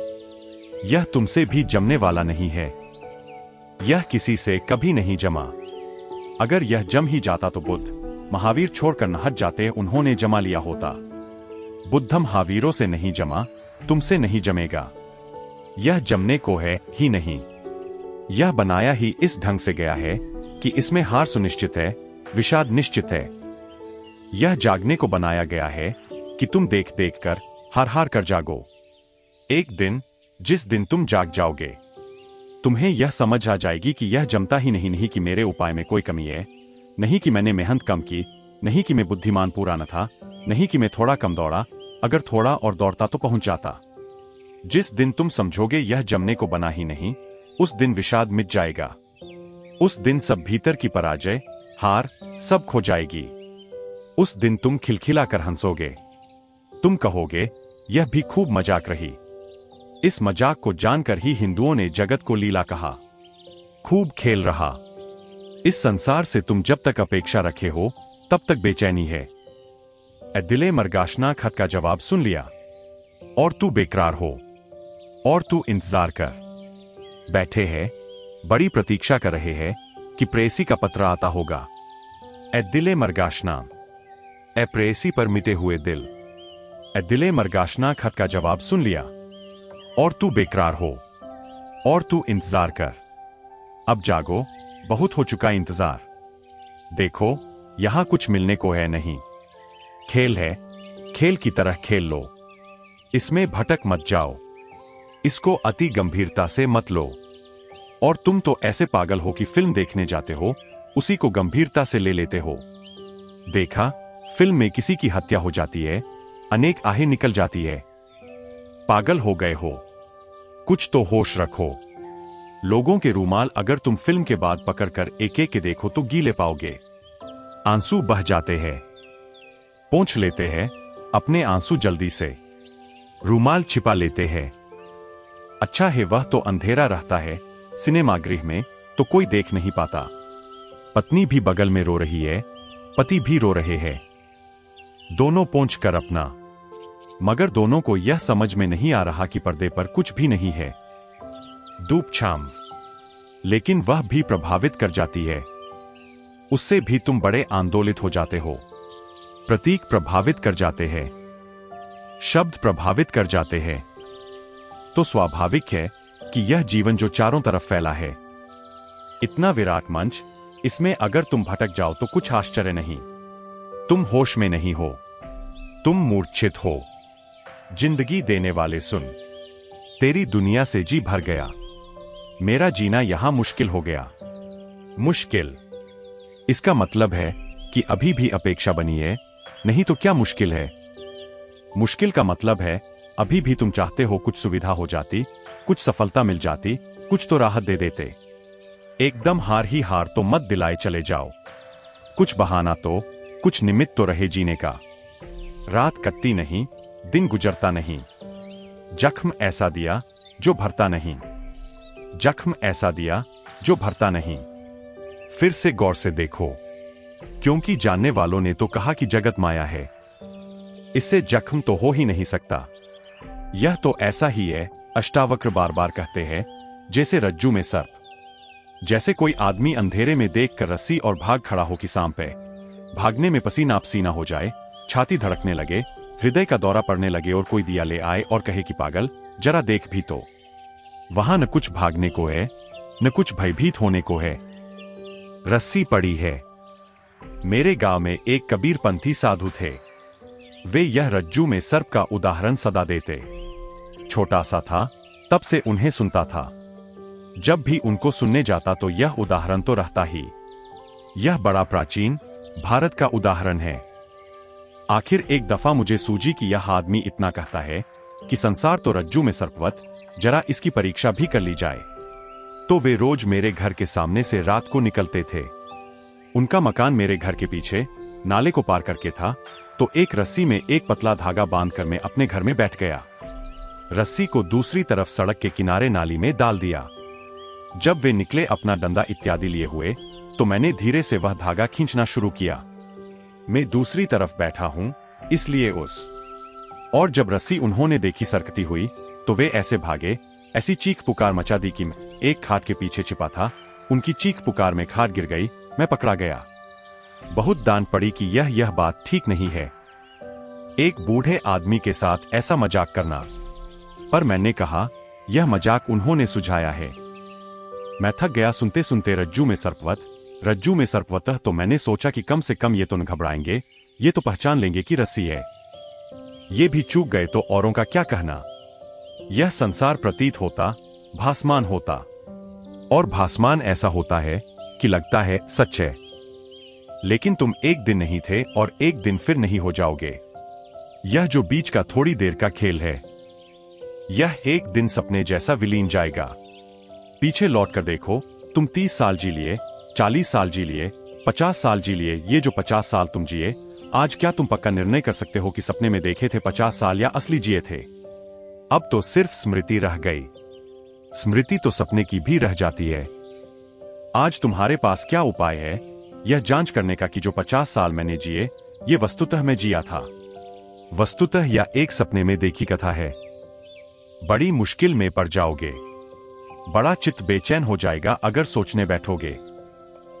यह तुमसे भी जमने वाला नहीं है। यह किसी से कभी नहीं जमा। अगर यह जम ही जाता तो बुद्ध, महावीर छोड़कर न हट जाते, उन्होंने जमा लिया होता। बुद्ध महावीरों से नहीं जमा, तुमसे नहीं जमेगा। यह जमने को है ही नहीं। यह बनाया ही इस ढंग से गया है कि इसमें हार सुनिश्चित है, विषाद निश्चित है। यह जागने को बनाया गया है कि तुम देख देख कर हार हार कर जागो। एक दिन, जिस दिन तुम जाग जाओगे, तुम्हें यह समझ आ जाएगी कि यह जमता ही नहीं। नहीं कि मेरे उपाय में कोई कमी है, नहीं कि मैंने मेहनत कम की, नहीं कि मैं बुद्धिमान पूरा न था, नहीं कि मैं थोड़ा कम दौड़ा, अगर थोड़ा और दौड़ता तो पहुंच जाता। जिस दिन तुम समझोगे यह जमने को बना ही नहीं, उस दिन विषाद मिट जाएगा। उस दिन सब भीतर की पराजय, हार, सब खो जाएगी। उस दिन तुम खिलखिला कर हंसोगे। तुम कहोगे, यह भी खूब मजाक रही। इस मजाक को जानकर ही हिंदुओं ने जगत को लीला कहा। खूब खेल रहा। इस संसार से तुम जब तक अपेक्षा रखे हो, तब तक बेचैनी है। ए दिले मरगाशना खत का जवाब सुन लिया, और तू बेकरार हो, और तू इंतजार कर। बैठे हैं, बड़ी प्रतीक्षा कर रहे हैं कि प्रेयसी का पत्र आता होगा। ए दिले मरगाशना, ए प्रेयसी पर मिटे हुए दिल। ए दिले मरगाशना खत का जवाब सुन लिया, और तू बेकरार हो, और तू इंतजार कर। अब जागो, बहुत हो चुका इंतजार। देखो, यहां कुछ मिलने को है नहीं। खेल है, खेल की तरह खेल लो। इसमें भटक मत जाओ। इसको अति गंभीरता से मत लो। और तुम तो ऐसे पागल हो कि फिल्म देखने जाते हो, उसी को गंभीरता से ले लेते हो। देखा, फिल्म में किसी की हत्या हो जाती है, अनेक आहें निकल जाती है। पागल हो गए हो। कुछ तो होश रखो। लोगों के रूमाल अगर तुम फिल्म के बाद पकड़कर एक एक के देखो तो गीले पाओगे। आंसू बह जाते हैं। पोंछ लेते हैं अपने आंसू जल्दी से। रूमाल छिपा लेते हैं। अच्छा है वह तो अंधेरा रहता है, सिनेमागृह में तो कोई देख नहीं पाता। पत्नी भी बगल में रो रही है, पति भी रो रहे हैं। दोनों पोंछ कर अपना, मगर दोनों को यह समझ में नहीं आ रहा कि पर्दे पर कुछ भी नहीं है। धूप छांव, लेकिन वह भी प्रभावित कर जाती है। उससे भी तुम बड़े आंदोलित हो जाते हो। प्रतीक प्रभावित कर जाते हैं। शब्द प्रभावित कर जाते हैं। तो स्वाभाविक है कि यह जीवन जो चारों तरफ फैला है, इतना विराट मंच, इसमें अगर तुम भटक जाओ तो कुछ आश्चर्य नहीं। तुम होश में नहीं हो। तुम मूर्छित हो। जिंदगी देने वाले सुन, तेरी दुनिया से जी भर गया। मेरा जीना यहां मुश्किल हो गया। मुश्किल, इसका मतलब है कि अभी भी अपेक्षा बनी है, नहीं तो क्या मुश्किल है? मुश्किल का मतलब है अभी भी तुम चाहते हो कुछ सुविधा हो जाती, कुछ सफलता मिल जाती, कुछ तो राहत दे देते। एकदम हार ही हार तो मत दिलाए चले जाओ। कुछ बहाना तो, कुछ निमित्त तो रहे जीने का। रात कटती नहीं, दिन गुजरता नहीं। जख्म ऐसा दिया जो भरता नहीं। जख्म ऐसा दिया जो भरता नहीं। फिर से गौर से देखो, क्योंकि जानने वालों ने तो कहा कि जगत माया है। इससे जख्म तो हो ही नहीं सकता। यह तो ऐसा ही है, अष्टावक्र बार बार कहते हैं, जैसे रज्जू में सर्प। जैसे कोई आदमी अंधेरे में देखकर रस्सी और भाग खड़ा हो कि सांप है। भागने में पसीना पसीना हो जाए, छाती धड़कने लगे, हृदय का दौरा पड़ने लगे और कोई दिया ले आए और कहे कि पागल, जरा देख भी तो। वहां न कुछ भागने को है, न कुछ भयभीत होने को है। रस्सी पड़ी है। मेरे गांव में एक कबीरपंथी साधु थे। वे यह रज्जू में सर्प का उदाहरण सदा देते। छोटा सा था, तब से उन्हें सुनता था। जब भी उनको सुनने जाता तो यह उदाहरण तो रहता ही। यह बड़ा प्राचीन भारत का उदाहरण है। आखिर एक दफा मुझे सूझी कि यह आदमी इतना कहता है कि संसार तो रज्जू में सर्पवत, जरा इसकी परीक्षा भी कर ली जाए। तो वे रोज मेरे घर के सामने से रात को निकलते थे। उनका मकान मेरे घर के पीछे नाले को पार करके था, तो एक रस्सी में एक पतला धागा बांधकर मैं अपने घर में बैठ गया। रस्सी को दूसरी तरफ सड़क के किनारे नाली में डाल दिया। जब वे निकले अपना डंडा इत्यादि लिए हुए, तो मैंने धीरे से वह धागा खींचना शुरू किया। मैं दूसरी तरफ बैठा हूं, इसलिए और जब रस्सी उन्होंने देखी सरकती हुई, तो वे ऐसे भागे, ऐसी चीख पुकार मचा दी कि मैं एक खाट के पीछे छिपा था। उनकी चीख पुकार में खाट गिर गई, मैं पकड़ा गया। बहुत डांट पड़ी कि यह बात ठीक नहीं है, एक बूढ़े आदमी के साथ ऐसा मजाक करना। पर मैंने कहा, यह मजाक उन्होंने सुझाया है। मैं थक गया सुनते सुनते रज्जू में सर्पवत, तो मैंने सोचा कि कम से कम ये तो न घबराएंगे, ये तो पहचान लेंगे कि रस्सी है। ये भी चूक गए तो औरों का क्या कहना। यह संसार प्रतीत होता, भासमान होता, और भासमान ऐसा होता है कि लगता है सच है। लेकिन तुम एक दिन नहीं थे और एक दिन फिर नहीं हो जाओगे। यह जो बीच का थोड़ी देर का खेल है, यह एक दिन सपने जैसा विलीन जाएगा। पीछे लौटकर देखो, तुम 30 साल जी लिए, 40 साल जी लिए, 50 साल जी लिए। ये जो 50 साल तुम जिए, आज क्या तुम पक्का निर्णय कर सकते हो कि सपने में देखे थे 50 साल या असली जिए थे? अब तो सिर्फ स्मृति रह गई। स्मृति तो सपने की भी रह जाती है। आज तुम्हारे पास क्या उपाय है यह जांच करने का कि जो 50 साल मैंने जिए, ये वस्तुतः मैं जिया था, वस्तुतः या एक सपने में देखी कथा है? बड़ी मुश्किल में पड़ जाओगे। बड़ा चित्त बेचैन हो जाएगा अगर सोचने बैठोगे।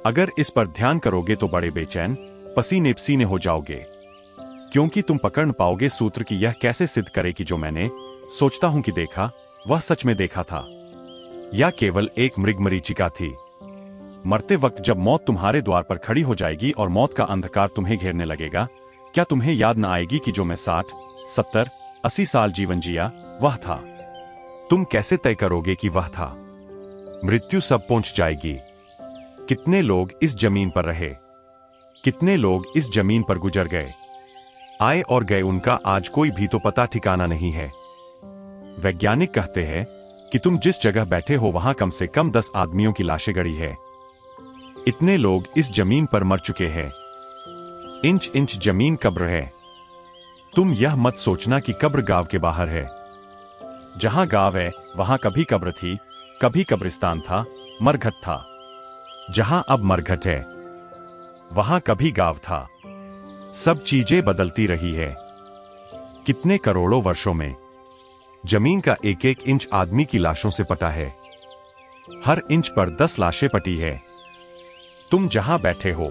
अगर इस पर ध्यान करोगे तो बड़े बेचैन, पसीने पसीने हो जाओगे, क्योंकि तुम पकड़ न पाओगे सूत्र की यह कैसे सिद्ध करे कि जो मैंने सोचता हूं कि देखा, वह सच में देखा था, या केवल एक मृगमरीचिका थी। मरते वक्त जब मौत तुम्हारे द्वार पर खड़ी हो जाएगी और मौत का अंधकार तुम्हें घेरने लगेगा, क्या तुम्हें याद न आएगी कि जो मैं 60, 70, 80 साल जीवन जिया, वह था? तुम कैसे तय करोगे कि वह था? मृत्यु सब पहुंच जाएगी। कितने लोग इस जमीन पर रहे, कितने लोग इस जमीन पर गुजर गए, आए और गए, उनका आज कोई भी तो पता ठिकाना नहीं है। वैज्ञानिक कहते हैं कि तुम जिस जगह बैठे हो वहां कम से कम 10 आदमियों की लाशें गड़ी है। इतने लोग इस जमीन पर मर चुके हैं। इंच इंच जमीन कब्र है। तुम यह मत सोचना कि कब्र गांव के बाहर है। जहां गांव है वहां कभी कब्र थी, कभी कब्रिस्तान था, मरघट था। जहां अब मरघट है वहां कभी गांव था। सब चीजें बदलती रही है। कितने करोड़ों वर्षों में जमीन का एक एक इंच आदमी की लाशों से पटा है। हर इंच पर 10 लाशें पटी है। तुम जहां बैठे हो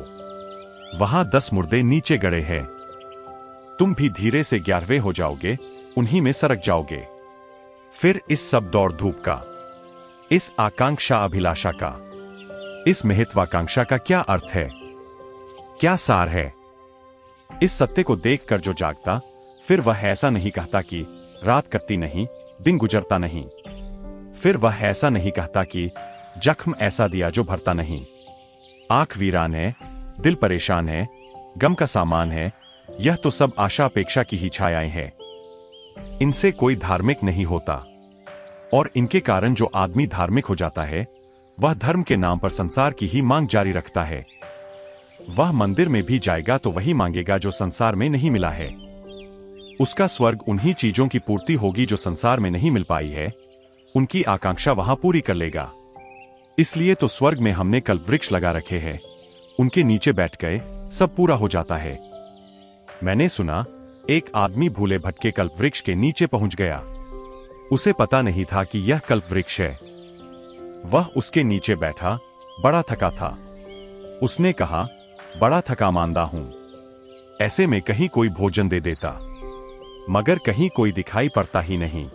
वहां 10 मुर्दे नीचे गड़े हैं। तुम भी धीरे से 11वें हो जाओगे, उन्हीं में सरक जाओगे। फिर इस सब दौड़ धूप का, इस आकांक्षा अभिलाषा का, इस महत्वाकांक्षा का क्या अर्थ है, क्या सार है? इस सत्य को देखकर जो जागता, फिर वह ऐसा नहीं कहता कि रात कटती नहीं, दिन गुजरता नहीं। फिर वह ऐसा नहीं कहता कि जख्म ऐसा दिया जो भरता नहीं। आंख वीरान है, दिल परेशान है, गम का सामान है, यह तो सब आशा अपेक्षा की ही छायाएं हैं। इनसे कोई धार्मिक नहीं होता, और इनके कारण जो आदमी धार्मिक हो जाता है वह धर्म के नाम पर संसार की ही मांग जारी रखता है। वह मंदिर में भी जाएगा तो वही मांगेगा जो संसार में नहीं मिला है। उसका स्वर्ग उन्हीं चीजों की पूर्ति होगी जो संसार में नहीं मिल पाई है, उनकी आकांक्षा वहां पूरी कर लेगा। इसलिए तो स्वर्ग में हमने कल्प वृक्ष लगा रखे हैं, उनके नीचे बैठ गए सब पूरा हो जाता है। मैंने सुना एक आदमी भूले भटके कल्प वृक्ष के नीचे पहुंच गया। उसे पता नहीं था कि यह कल्प वृक्ष है। वह उसके नीचे बैठा, बड़ा थका था। उसने कहा, बड़ा थका मांदा हूं, ऐसे में कहीं कोई भोजन दे देता, मगर कहीं कोई दिखाई पड़ता ही नहीं।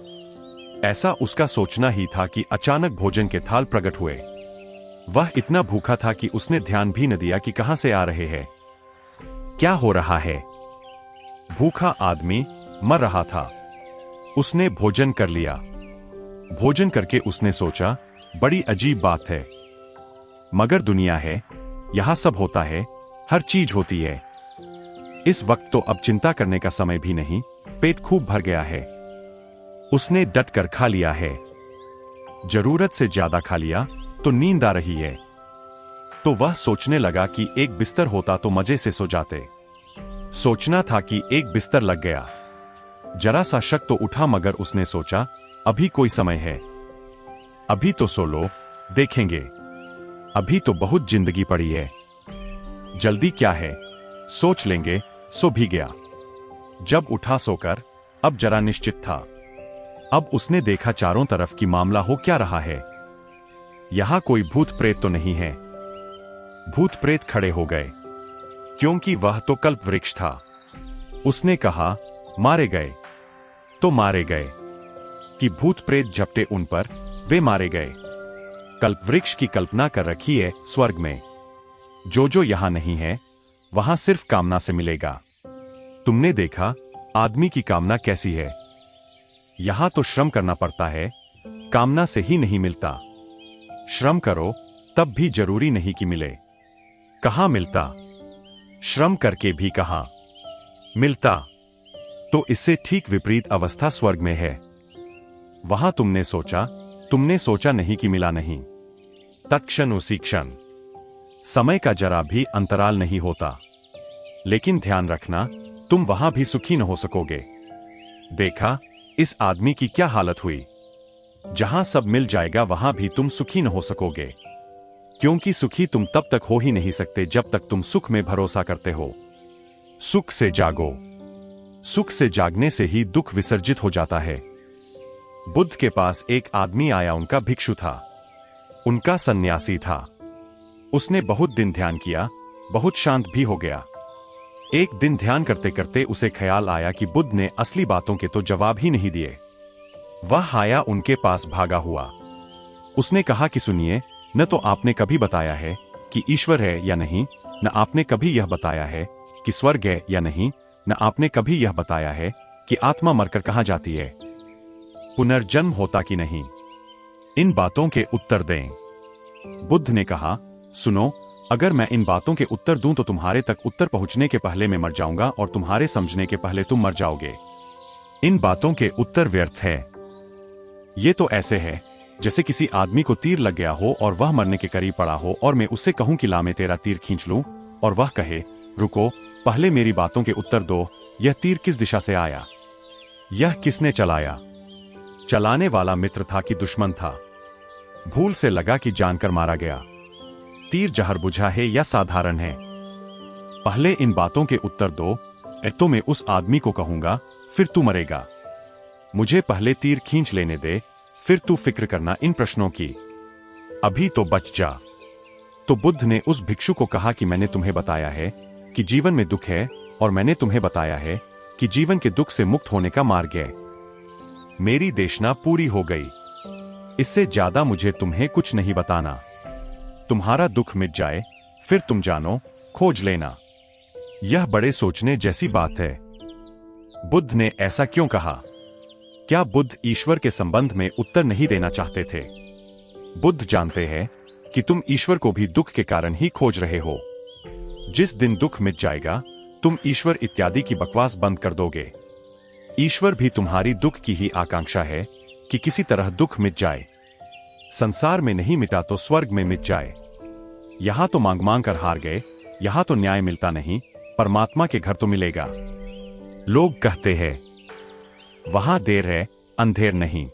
ऐसा उसका सोचना ही था कि अचानक भोजन के थाल प्रकट हुए। वह इतना भूखा था कि उसने ध्यान भी न दिया कि कहां से आ रहे हैं, क्या हो रहा है। भूखा आदमी मर रहा था। उसने भोजन कर लिया। भोजन करके उसने सोचा, बड़ी अजीब बात है, मगर दुनिया है, यहां सब होता है, हर चीज होती है। इस वक्त तो अब चिंता करने का समय भी नहीं, पेट खूब भर गया है। उसने डट कर खा लिया है। जरूरत से ज्यादा खा लिया तो नींद आ रही है। तो वह सोचने लगा कि एक बिस्तर होता तो मजे से सो जाते। सोचना था कि एक बिस्तर लग गया। जरा सा शक तो उठा, मगर उसने सोचा, अभी कोई समय है, अभी तो सो लो, देखेंगे, अभी तो बहुत जिंदगी पड़ी है, जल्दी क्या है, सोच लेंगे। सो भी गया। जब उठा सोकर, अब जरा निश्चित था। अब उसने देखा चारों तरफ की मामला हो क्या रहा है। यहां कोई भूत प्रेत तो नहीं है। भूत प्रेत खड़े हो गए, क्योंकि वह तो कल्प वृक्ष था। उसने कहा, मारे गए तो मारे गए, कि भूत प्रेत झपटे उन पर, वे मारे गए। कल्प वृक्ष की कल्पना कर रखी है स्वर्ग में। जो जो यहां नहीं है वहां सिर्फ कामना से मिलेगा। तुमने देखा आदमी की कामना कैसी है। यहां तो श्रम करना पड़ता है, कामना से ही नहीं मिलता। श्रम करो तब भी जरूरी नहीं कि मिले। कहां मिलता, श्रम करके भी कहां मिलता। तो इससे ठीक विपरीत अवस्था स्वर्ग में है। वहां तुमने सोचा नहीं कि मिला नहीं, तत्क्षण उसी क्षण। समय का जरा भी अंतराल नहीं होता। लेकिन ध्यान रखना, तुम वहां भी सुखी न हो सकोगे। देखा इस आदमी की क्या हालत हुई। जहां सब मिल जाएगा वहां भी तुम सुखी न हो सकोगे, क्योंकि सुखी तुम तब तक हो ही नहीं सकते जब तक तुम सुख में भरोसा करते हो। सुख से जागो। सुख से जागने से ही दुख विसर्जित हो जाता है। बुद्ध के पास एक आदमी आया, उनका भिक्षु था, उनका सन्यासी था। उसने बहुत दिन ध्यान किया, बहुत शांत भी हो गया। एक दिन ध्यान करते करते उसे ख्याल आया कि बुद्ध ने असली बातों के तो जवाब ही नहीं दिए। वह आया, उनके पास भागा हुआ। उसने कहा कि सुनिए, न तो आपने कभी बताया है कि ईश्वर है या नहीं, न आपने कभी यह बताया है कि स्वर्ग है या नहीं, न आपने कभी यह बताया है कि आत्मा मरकर कहां जाती है, पुनर्जन्म होता कि नहीं। इन बातों के उत्तर दें। बुद्ध ने कहा, सुनो, अगर मैं इन बातों के उत्तर दूं तो तुम्हारे तक उत्तर पहुंचने के पहले मैं मर जाऊंगा और तुम्हारे समझने के पहले तुम मर जाओगे। इन बातों के उत्तर व्यर्थ है। ये तो ऐसे है जैसे किसी आदमी को तीर लग गया हो और वह मरने के करीब पड़ा हो और मैं उससे कहूं कि ला मैं तेरा तीर खींच लूं, और वह कहे, रुको, पहले मेरी बातों के उत्तर दो, यह तीर किस दिशा से आया, यह किसने चलाया, चलाने वाला मित्र था कि दुश्मन था, भूल से लगा कि जानकर मारा गया, तीर जहर बुझा है या साधारण है। पहले इन बातों के उत्तर दो, तो मैं उस आदमी को कहूंगा, फिर तू मरेगा। मुझे पहले तीर खींच लेने दे, फिर तू फिक्र करना इन प्रश्नों की, अभी तो बच जा। तो बुद्ध ने उस भिक्षु को कहा कि मैंने तुम्हें बताया है कि जीवन में दुख है, और मैंने तुम्हें बताया है कि जीवन के दुख से मुक्त होने का मार्ग है। मेरी देशना पूरी हो गई। इससे ज्यादा मुझे तुम्हें कुछ नहीं बताना। तुम्हारा दुख मिट जाए, फिर तुम जानो, खोज लेना। यह बड़े सोचने जैसी बात है। बुद्ध ने ऐसा क्यों कहा? क्या बुद्ध ईश्वर के संबंध में उत्तर नहीं देना चाहते थे? बुद्ध जानते हैं कि तुम ईश्वर को भी दुख के कारण ही खोज रहे हो। जिस दिन दुख मिट जाएगा, तुम ईश्वर इत्यादि की बकवास बंद कर दोगे। ईश्वर भी तुम्हारी दुख की ही आकांक्षा है कि किसी तरह दुख मिट जाए। संसार में नहीं मिटा तो स्वर्ग में मिट जाए। यहां तो मांग मांग कर हार गए, यहां तो न्याय मिलता नहीं, परमात्मा के घर तो मिलेगा। लोग कहते हैं वहां देर है, अंधेर नहीं।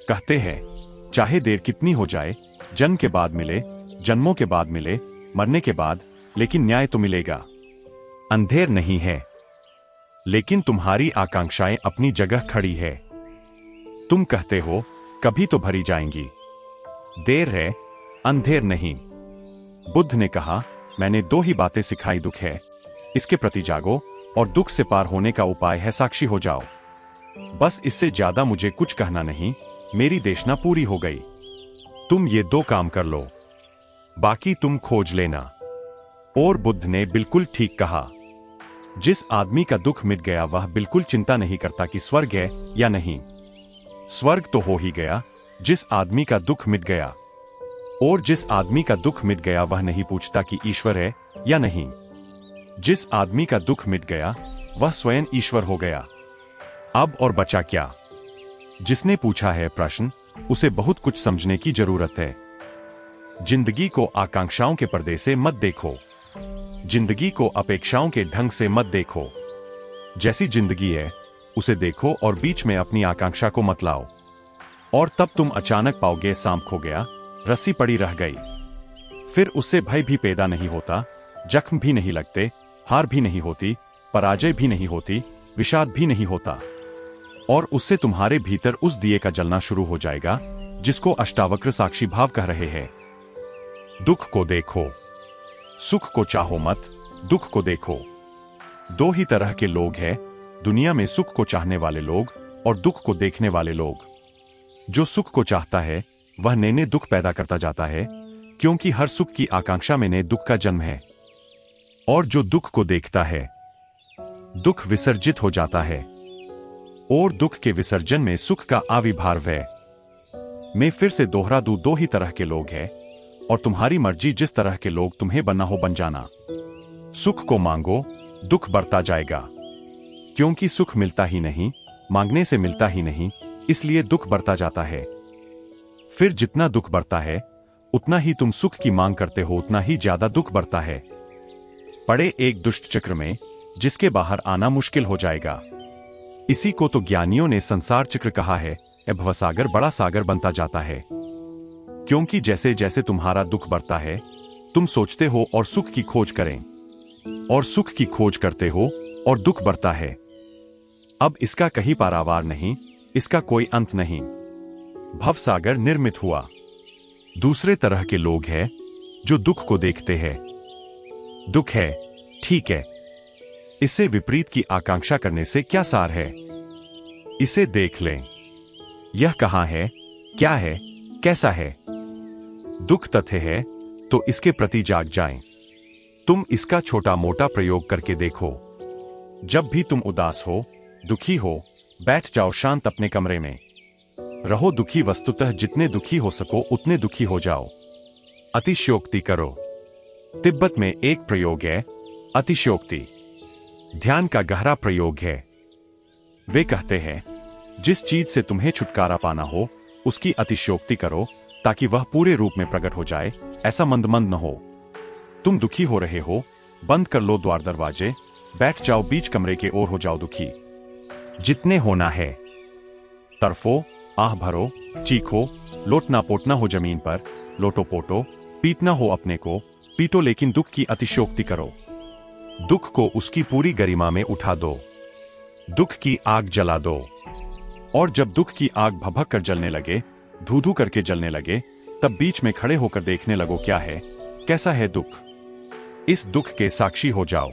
कहते हैं चाहे देर कितनी हो जाए, जन्म के बाद मिले, जन्मों के बाद मिले, मरने के बाद, लेकिन न्याय तो मिलेगा। अंधेर नहीं है, लेकिन तुम्हारी आकांक्षाएं अपनी जगह खड़ी है। तुम कहते हो कभी तो भरी जाएंगी। देर है, अंधेर नहीं। बुद्ध ने कहा, मैंने दो ही बातें सिखाई, दुख है, इसके प्रति जागो, और दुख से पार होने का उपाय है, साक्षी हो जाओ। बस इससे ज्यादा मुझे कुछ कहना नहीं, मेरी देशना पूरी हो गई। तुम ये दो काम कर लो, बाकी तुम खोज लेना। और बुद्ध ने बिल्कुल ठीक कहा। जिस आदमी का दुख मिट गया वह बिल्कुल चिंता नहीं करता कि स्वर्ग है या नहीं। स्वर्ग तो हो ही गया जिस आदमी का दुख मिट गया। और जिस आदमी का दुख मिट गया वह नहीं पूछता कि ईश्वर है या नहीं। जिस आदमी का दुख मिट गया वह स्वयं ईश्वर हो गया। अब और बचा क्या? जिसने पूछा है प्रश्न, उसे बहुत कुछ समझने की जरूरत है। जिंदगी को आकांक्षाओं के पर्दे से मत देखो। जिंदगी को अपेक्षाओं के ढंग से मत देखो। जैसी जिंदगी है उसे देखो और बीच में अपनी आकांक्षा को मत लाओ। और तब तुम अचानक पाओगे सांप खो गया, रस्सी पड़ी रह गई। फिर उससे भय भी पैदा नहीं होता, जख्म भी नहीं लगते, हार भी नहीं होती, पराजय भी नहीं होती, विषाद भी नहीं होता। और उससे तुम्हारे भीतर उस दिए का जलना शुरू हो जाएगा जिसको अष्टावक्र साक्षी भाव कह रहे हैं। दुख को देखो, सुख को चाहो मत, दुख को देखो। दो ही तरह के लोग हैं दुनिया में, सुख को चाहने वाले लोग और दुख को देखने वाले लोग। जो सुख को चाहता है वह नए दुख पैदा करता जाता है, क्योंकि हर सुख की आकांक्षा में नए दुख का जन्म है। और जो दुख को देखता है, दुख विसर्जित हो जाता है। और दुख के विसर्जन में सुख का आविर्भाव है। मैं फिर से दोहरा दूं, दो ही तरह के लोग हैं और तुम्हारी मर्जी, जिस तरह के लोग तुम्हें बनना हो बन जाना। सुख को मांगो, दुख बढ़ता जाएगा, क्योंकि सुख मिलता ही नहीं, मांगने से मिलता ही नहीं, इसलिए दुख बढ़ता जाता है। फिर जितना दुख बढ़ता है उतना ही तुम सुख की मांग करते हो, उतना ही ज्यादा दुख बढ़ता है। पड़े एक दुष्ट चक्र में जिसके बाहर आना मुश्किल हो जाएगा। इसी को तो ज्ञानियों ने संसार चक्र कहा है। भवसागर बड़ा सागर बनता जाता है, क्योंकि जैसे जैसे तुम्हारा दुख बढ़ता है तुम सोचते हो और सुख की खोज करें, और सुख की खोज करते हो और दुख बढ़ता है। अब इसका कहीं पारावार नहीं, इसका कोई अंत नहीं। भवसागर निर्मित हुआ। दूसरे तरह के लोग हैं जो दुख को देखते हैं। दुख है, ठीक है, इससे विपरीत की आकांक्षा करने से क्या सार है? इसे देख लें। यह कहां है, क्या है, कैसा है? दुख तथ्य है तो इसके प्रति जाग जाएं। तुम इसका छोटा मोटा प्रयोग करके देखो। जब भी तुम उदास हो, दुखी हो, बैठ जाओ शांत अपने कमरे में। रहो दुखी, वस्तुतः जितने दुखी हो सको उतने दुखी हो जाओ। अतिशयोक्ति करो। तिब्बत में एक प्रयोग है अतिशयोक्ति, ध्यान का गहरा प्रयोग है। वे कहते हैं जिस चीज से तुम्हें छुटकारा पाना हो उसकी अतिशयोक्ति करो ताकि वह पूरे रूप में प्रकट हो जाए। ऐसा मंद न हो। तुम दुखी हो रहे हो, बंद कर लो द्वार दरवाजे, बैठ जाओ बीच कमरे के ओर, हो जाओ दुखी जितने होना है। तरफो, आह भरो, चीखो, लोटना पोटना हो जमीन पर, लोटो पोटो, पीटना हो अपने को, पीटो, लेकिन दुख की अतिशयोक्ति करो। दुख को उसकी पूरी गरिमा में उठा दो। दुख की आग जला दो। और जब दुख की आग भभक कर जलने लगे, धू धू करके जलने लगे, तब बीच में खड़े होकर देखने लगो क्या है, कैसा है दुख। इस दुख के साक्षी हो जाओ।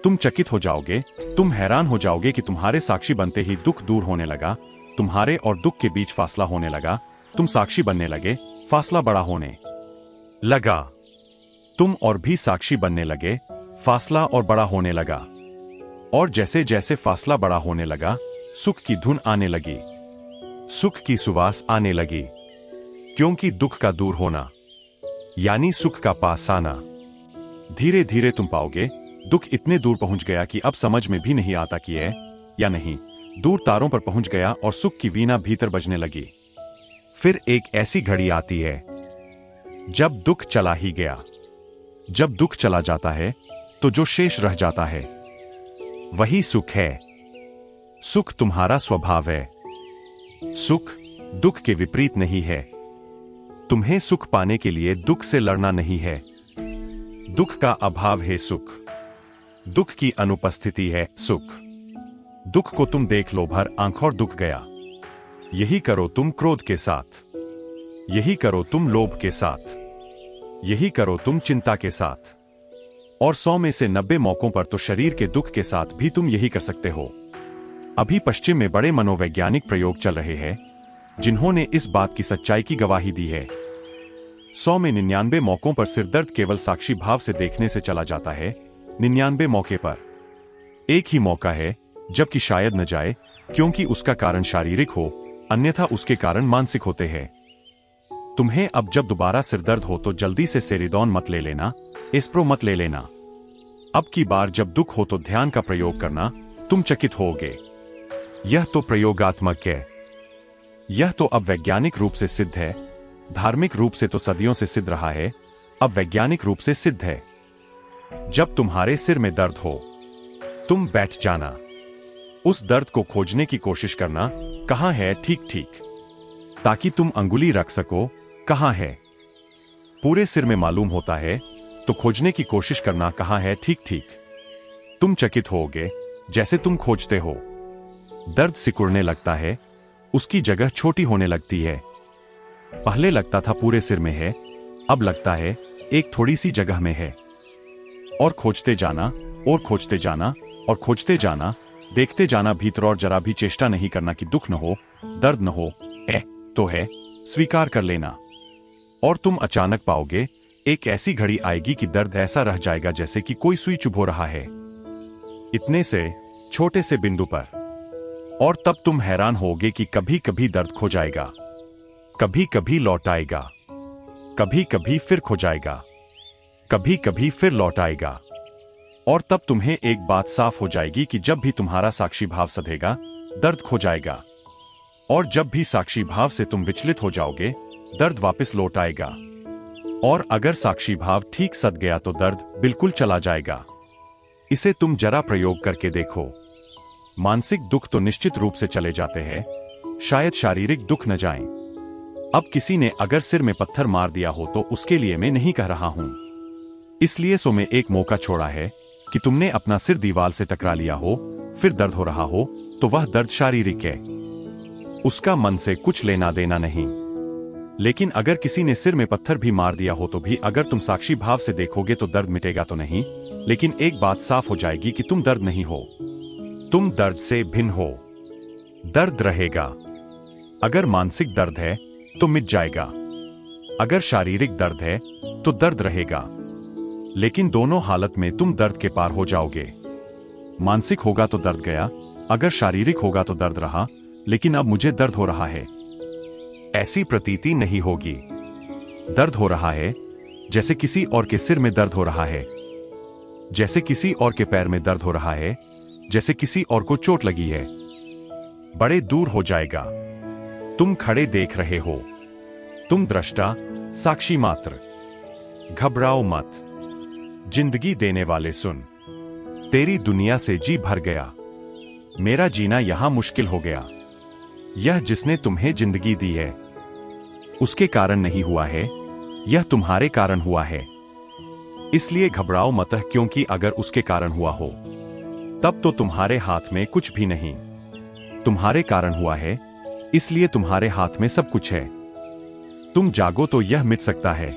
तुम चकित हो जाओगे, तुम हैरान हो जाओगे कि तुम्हारे साक्षी बनते ही दुख दूर होने लगा, तुम्हारे और दुख के बीच फासला होने लगा। तुम साक्षी बनने लगे, फासला बड़ा होने लगा। तुम और भी साक्षी बनने लगे, फासला और बड़ा होने लगा। और जैसे जैसे फासला बड़ा होने लगा, सुख की धुन आने लगी, सुख की सुवास आने लगी। क्योंकि दुख का दूर होना यानी सुख का पास आना। धीरे धीरे तुम पाओगे दुख इतने दूर पहुंच गया कि अब समझ में भी नहीं आता कि है या नहीं, दूर तारों पर पहुंच गया और सुख की वीणा भीतर बजने लगी। फिर एक ऐसी घड़ी आती है जब दुख चला ही गया। जब दुख चला जाता है तो जो शेष रह जाता है वही सुख है। सुख तुम्हारा स्वभाव है। सुख दुख के विपरीत नहीं है। तुम्हें सुख पाने के लिए दुख से लड़ना नहीं है। दुख का अभाव है सुख। दुख की अनुपस्थिति है सुख। दुख को तुम देख लो भर आंख और दुख गया। यही करो तुम क्रोध के साथ, यही करो तुम लोभ के साथ, यही करो तुम चिंता के साथ। और 100 में से 90 मौकों पर तो शरीर के दुख के साथ भी तुम यही कर सकते हो। अभी पश्चिम में बड़े मनोवैज्ञानिक प्रयोग चल रहे हैं जिन्होंने इस बात की सच्चाई की गवाही दी है। 100 में 99 मौकों पर सिरदर्द केवल साक्षी भाव से देखने से चला जाता है। 99 मौके पर एक ही मौका है जबकि शायद न जाए, क्योंकि उसका कारण शारीरिक हो, अन्यथा उसके कारण मानसिक होते हैं। तुम्हें अब जब दोबारा सिरदर्द हो तो जल्दी से सेरिडॉन मत ले लेना, एस्प्रो मत ले लेना। अब की बार जब दुख हो तो ध्यान का प्रयोग करना, तुम चकित होगे। यह तो प्रयोगात्मक है। यह तो अब वैज्ञानिक रूप से सिद्ध है। धार्मिक रूप से तो सदियों से सिद्ध रहा है, अब वैज्ञानिक रूप से सिद्ध है। जब तुम्हारे सिर में दर्द हो, तुम बैठ जाना। उस दर्द को खोजने की कोशिश करना, कहां है ठीक ठीक, ताकि तुम अंगुली रख सको कहां है। पूरे सिर में मालूम होता है तो खोजने की कोशिश करना कहां है ठीक ठीक। तुम चकित होगे जैसे तुम खोजते हो। दर्द सिकुड़ने लगता है, उसकी जगह छोटी होने लगती है। पहले लगता था पूरे सिर में है, अब लगता है एक थोड़ी सी जगह में है। और खोजते जाना और खोजते जाना और खोजते जाना, देखते जाना भीतर, और जरा भी चेष्टा नहीं करना कि दुख न हो, दर्द न हो। तो है, स्वीकार कर लेना। और तुम अचानक पाओगे एक ऐसी घड़ी आएगी कि दर्द ऐसा रह जाएगा जैसे कि कोई सुई चुभो रहा है, इतने से छोटे से बिंदु पर। और तब तुम हैरान होगे कि कभी कभी दर्द खो जाएगा, कभी कभी लौट आएगा, कभी कभी फिर खो जाएगा, कभी कभी फिर लौट आएगा। और तब तुम्हें एक बात साफ हो जाएगी कि जब भी तुम्हारा साक्षी भाव सधेगा, दर्द खो जाएगा। और जब भी साक्षी भाव से तुम विचलित हो जाओगे, दर्द वापस लौट आएगा। और अगर साक्षी भाव ठीक सध गया तो दर्द बिल्कुल चला जाएगा। इसे तुम जरा प्रयोग करके देखो। मानसिक दुख तो निश्चित रूप से चले जाते हैं, शायद शारीरिक दुख न जाएं। अब किसी ने अगर सिर में पत्थर मार दिया हो तो उसके लिए मैं नहीं कह रहा हूं। इसलिए सो में एक मौका छोड़ा है कि तुमने अपना सिर दीवार से टकरा लिया हो, फिर दर्द हो रहा हो, तो वह दर्द शारीरिक है, उसका मन से कुछ लेना देना नहीं। लेकिन अगर किसी ने सिर में पत्थर भी मार दिया हो तो भी अगर तुम साक्षी भाव से देखोगे तो दर्द मिटेगा तो नहीं, लेकिन एक बात साफ हो जाएगी कि तुम दर्द नहीं हो, तुम दर्द से भिन्न हो। दर्द रहेगा। अगर मानसिक दर्द है तो मिट जाएगा, अगर शारीरिक दर्द है तो दर्द रहेगा। लेकिन दोनों हालत में तुम दर्द के पार हो जाओगे। मानसिक होगा तो दर्द गया, अगर शारीरिक होगा तो दर्द रहा, लेकिन अब मुझे दर्द हो रहा है, ऐसी प्रतीति नहीं होगी। दर्द हो रहा है जैसे किसी और के सिर में दर्द हो रहा है, जैसे किसी और के पैर में दर्द हो रहा है, जैसे किसी और को चोट लगी है। बड़े दूर हो जाएगा। तुम खड़े देख रहे हो, तुम दृष्टा, साक्षी मात्र। घबराओ मत। जिंदगी देने वाले सुन, तेरी दुनिया से जी भर गया। मेरा जीना यहां मुश्किल हो गया। यह जिसने तुम्हें जिंदगी दी है उसके कारण नहीं हुआ है, यह तुम्हारे कारण हुआ है। इसलिए घबराओ मत, क्योंकि अगर उसके कारण हुआ हो तब तो तुम्हारे हाथ में कुछ भी नहीं। तुम्हारे कारण हुआ है, इसलिए तुम्हारे हाथ में सब कुछ है। तुम जागो तो यह मिट सकता है।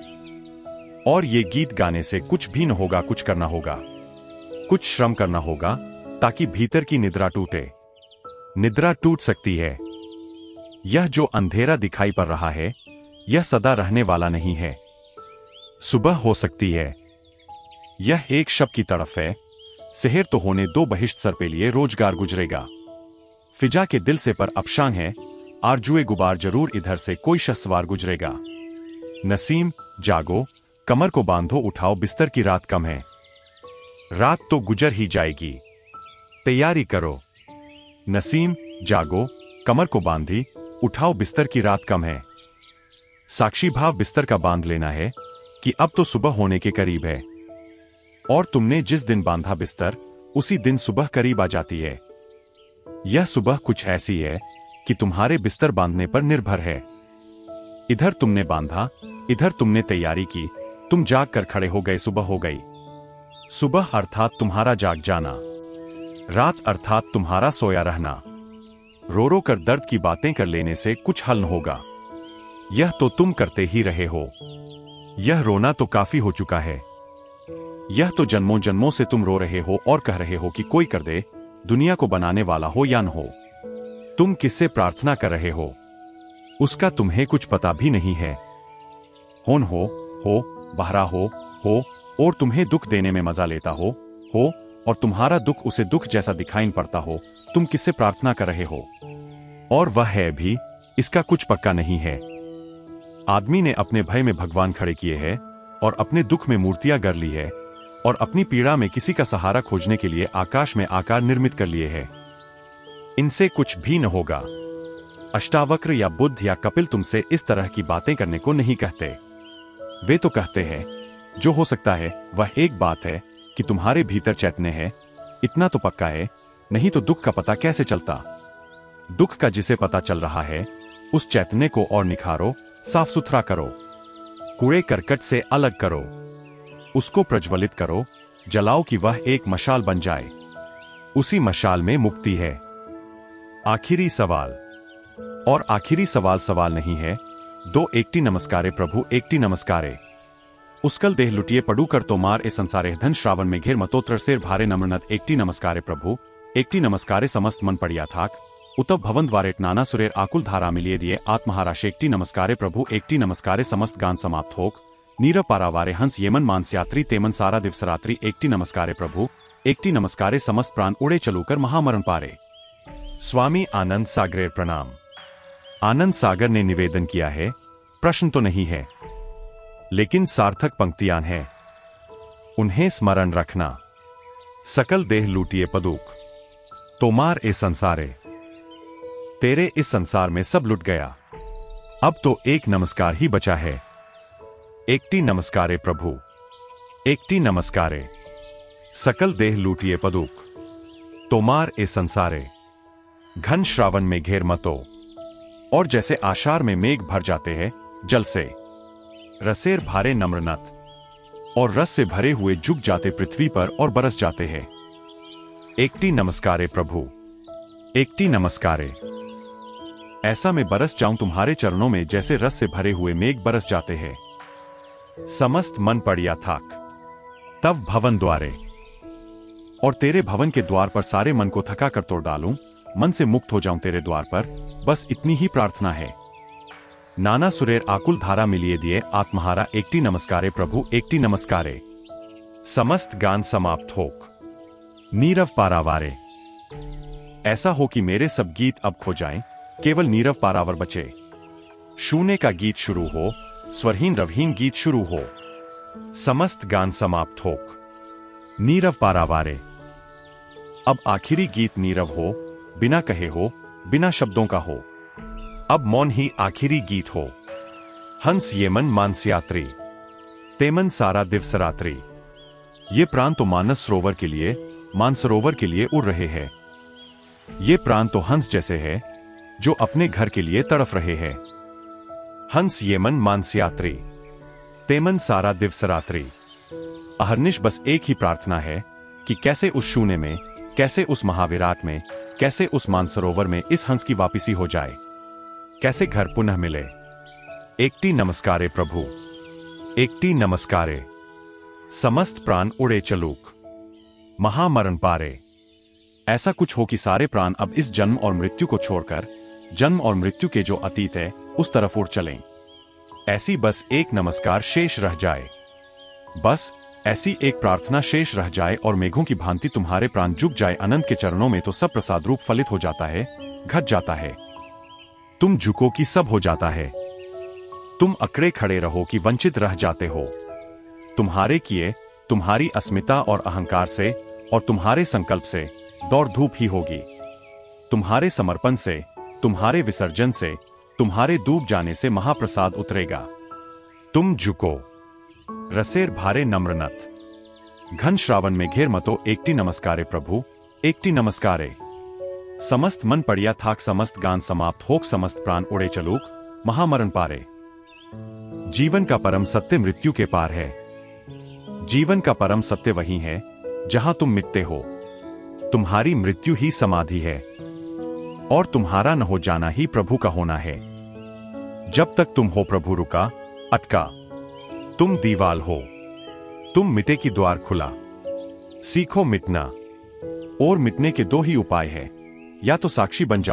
और ये गीत गाने से कुछ भी न होगा, कुछ करना होगा, कुछ श्रम करना होगा ताकि भीतर की निद्रा टूटे। निद्रा टूट सकती है। यह जो अंधेरा दिखाई पड़ रहा है यह सदा रहने वाला नहीं है, सुबह हो सकती है। यह एक शव की तरफ है, शहर तो होने दो बहिश्त सर पे लिए रोजगार गुजरेगा। फिजा के दिल से पर अपशांग है, आरजुए गुबार जरूर इधर से कोई शख्सवार गुजरेगा। नसीम जागो, कमर को बांधो उठाओ बिस्तर की रात कम है। रात तो गुजर ही जाएगी, तैयारी करो। नसीम जागो, कमर को बांधी उठाओ बिस्तर की रात कम है। साक्षी भाव बिस्तर का बांध लेना है कि अब तो सुबह होने के करीब है, और तुमने जिस दिन बांधा बिस्तर उसी दिन सुबह करीब आ जाती है। यह सुबह कुछ ऐसी है कि तुम्हारे बिस्तर बांधने पर निर्भर है। इधर तुमने बांधा, इधर तुमने तैयारी की, तुम जाग कर खड़े हो गए, सुबह हो गई। सुबह अर्थात तुम्हारा जाग जाना, रात अर्थात तुम्हारा सोया रहना। रो रो कर दर्द की बातें कर लेने से कुछ हल न होगा। यह तो तुम करते ही रहे हो। यह रोना तो काफी हो चुका है। यह तो जन्मों जन्मों से तुम रो रहे हो और कह रहे हो कि कोई कर दे, दुनिया को बनाने वाला हो या न हो। तुम किससे प्रार्थना कर रहे हो उसका तुम्हें कुछ पता भी नहीं है। होन हो, बहरा हो, और तुम्हें दुख देने में मजा लेता हो, और तुम्हारा दुख उसे दुख जैसा दिखाई पड़ता हो। तुम किससे प्रार्थना कर रहे हो, और वह है भी, इसका कुछ पक्का नहीं है। आदमी ने अपने भय में भगवान खड़े किए हैं, और अपने दुख में मूर्तियां गढ़ ली है, और अपनी पीड़ा में किसी का सहारा खोजने के लिए आकाश में आकार निर्मित कर लिए है। इनसे कुछ भी न होगा। अष्टावक्र या बुद्ध या कपिल तुमसे इस तरह की बातें करने को नहीं कहते। वे तो कहते हैं जो हो सकता है वह एक बात है कि तुम्हारे भीतर चैतन्य है, इतना तो पक्का है, नहीं तो दुख का पता कैसे चलता। दुख का जिसे पता चल रहा है उस चैतन्य को और निखारो, साफ सुथरा करो, कूड़े करकट से अलग करो, उसको प्रज्वलित करो, जलाओ कि वह एक मशाल बन जाए। उसी मशाल में मुक्ति है। आखिरी सवाल, और आखिरी सवाल सवाल नहीं है। दो एकटी नमस्कारे प्रभु, एकटी नमस्कारे। उसकल देह लुटिए पड़ू कर तो मार ए संसारे, धन श्रावण में घेर मतोत्र सिर भारे नम्रनत। एकटी नमस्कारे प्रभु, एकटी नमस्कारे समस्त मन पड़िया थाक, उतव भवन द्वारेट नाना सुरेर आकुल धारा मिलिए दिए आत्महाराश। एकटी नमस्कारे प्रभु, एकटी नमस्कारे समस्त गान समाप्त होक, नीरव पारावारे हंस येमन मानस्यात्री तेमन सारा दिवस रात्रि। एकटी नमस्कारे प्रभु, एकटी नमस्कारे समस्त प्राण उड़े चलूकर महामरण पारे। स्वामी आनंद सागरेर प्रणाम। आनंद सागर ने निवेदन किया है, प्रश्न तो नहीं है लेकिन सार्थक पंक्तियां हैं, उन्हें स्मरण रखना। सकल देह लूटिए पदुक, तोमार ए संसारे, तेरे इस संसार में सब लुट गया, अब तो एक नमस्कार ही बचा है। एकटी नमस्कारे प्रभु, एकटी नमस्कारे। सकल देह लूटिए पदुक, तोमार ए संसारे। घन श्रावण में घेर मतो, और जैसे आषाढ़ में मेघ भर जाते हैं जल से, रसेर भारे नम्रनत, और रस से भरे हुए झुक जाते पृथ्वी पर और बरस जाते हैं। एकटी नमस्कारे प्रभु, एकटी नमस्कारे। ऐसा मैं बरस जाऊं तुम्हारे चरणों में जैसे रस से भरे हुए मेघ बरस जाते हैं। समस्त मन पड़िया थाक, तब भवन द्वारे, और तेरे भवन के द्वार पर सारे मन को थका कर तोड़ डालूं, मन से मुक्त हो जाऊं तेरे द्वार पर, बस इतनी ही प्रार्थना है। नाना सुरेर आकुल धारा मिलिए दिए आत्महारा। एकटी नमस्कारे प्रभु, एकटी नमस्कारे। समस्त गान समाप्त होक, नीरव पारावारे। ऐसा हो कि मेरे सब गीत अब खो जाएं, केवल नीरव पारावर बचे। शून्य का गीत शुरू हो, स्वरहीन रवहीन गीत शुरू हो, समस्त गान समाप्त होक, नीरव पारावारे। अब आखिरी गीत नीरव हो, बिना कहे हो, बिना शब्दों का हो। अब मौन ही आखिरी गीत हो। हंस येमन मानसयात्री, तेमन सारा दिवस रात्रि। ये प्राण तो मानस सरोवर के लिए, मानसरोवर के लिए उड़ रहे हैं। ये प्राण तो हंस जैसे है जो अपने घर के लिए तड़फ रहे हैं। हंस येमन मानसयात्री, तेमन सारा दिवस रात्रि। अहर्निश बस एक ही प्रार्थना है कि कैसे उस शून्य में, कैसे उस महाविराट में, कैसे उस मानसरोवर में इस हंस की वापसी हो जाए, कैसे घर पुनः मिले। एकटी नमस्कारे प्रभु, एकटी नमस्कारे। समस्त प्राण उड़े चलूक, महामरण पारे। ऐसा कुछ हो कि सारे प्राण अब इस जन्म और मृत्यु को छोड़कर जन्म और मृत्यु के जो अतीत है उस तरफ उड़ चलें। ऐसी बस एक नमस्कार शेष रह जाए। बस ऐसी एक प्रार्थना शेष रह जाए और मेघों की भांति तुम्हारे प्राण झुक जाए अनंत के चरणों में, तो सब प्रसाद रूप फलित हो जाता है, घट जाता है। तुम झुको कि सब हो जाता है। तुम अकड़े खड़े रहो कि वंचित रह जाते हो। तुम्हारे किए, तुम्हारी अस्मिता और अहंकार से और तुम्हारे संकल्प से दौड़ धूप ही होगी। तुम्हारे समर्पण से, तुम्हारे विसर्जन से, तुम्हारे डूब जाने से महाप्रसाद उतरेगा। तुम झुको रसेर भारे नम्रनत घन श्रावण में घेर मतो एकटी नमस्कारे प्रभु, एकटी नमस्कारे। समस्त मन पड़िया थाक, समस्त गान समाप्त होक, समस्त प्राण उड़े चलूक महामरण पारे। जीवन का परम सत्य मृत्यु के पार है। जीवन का परम सत्य वही है जहां तुम मिटते हो। तुम्हारी मृत्यु ही समाधि है और तुम्हारा न हो जाना ही प्रभु का होना है। जब तक तुम हो प्रभु रुका अटका, तुम दीवाल हो, तुम मिटे की द्वार खुला। सीखो मिटना, और मिटने के दो ही उपाय है, या तो साक्षी बन जाओ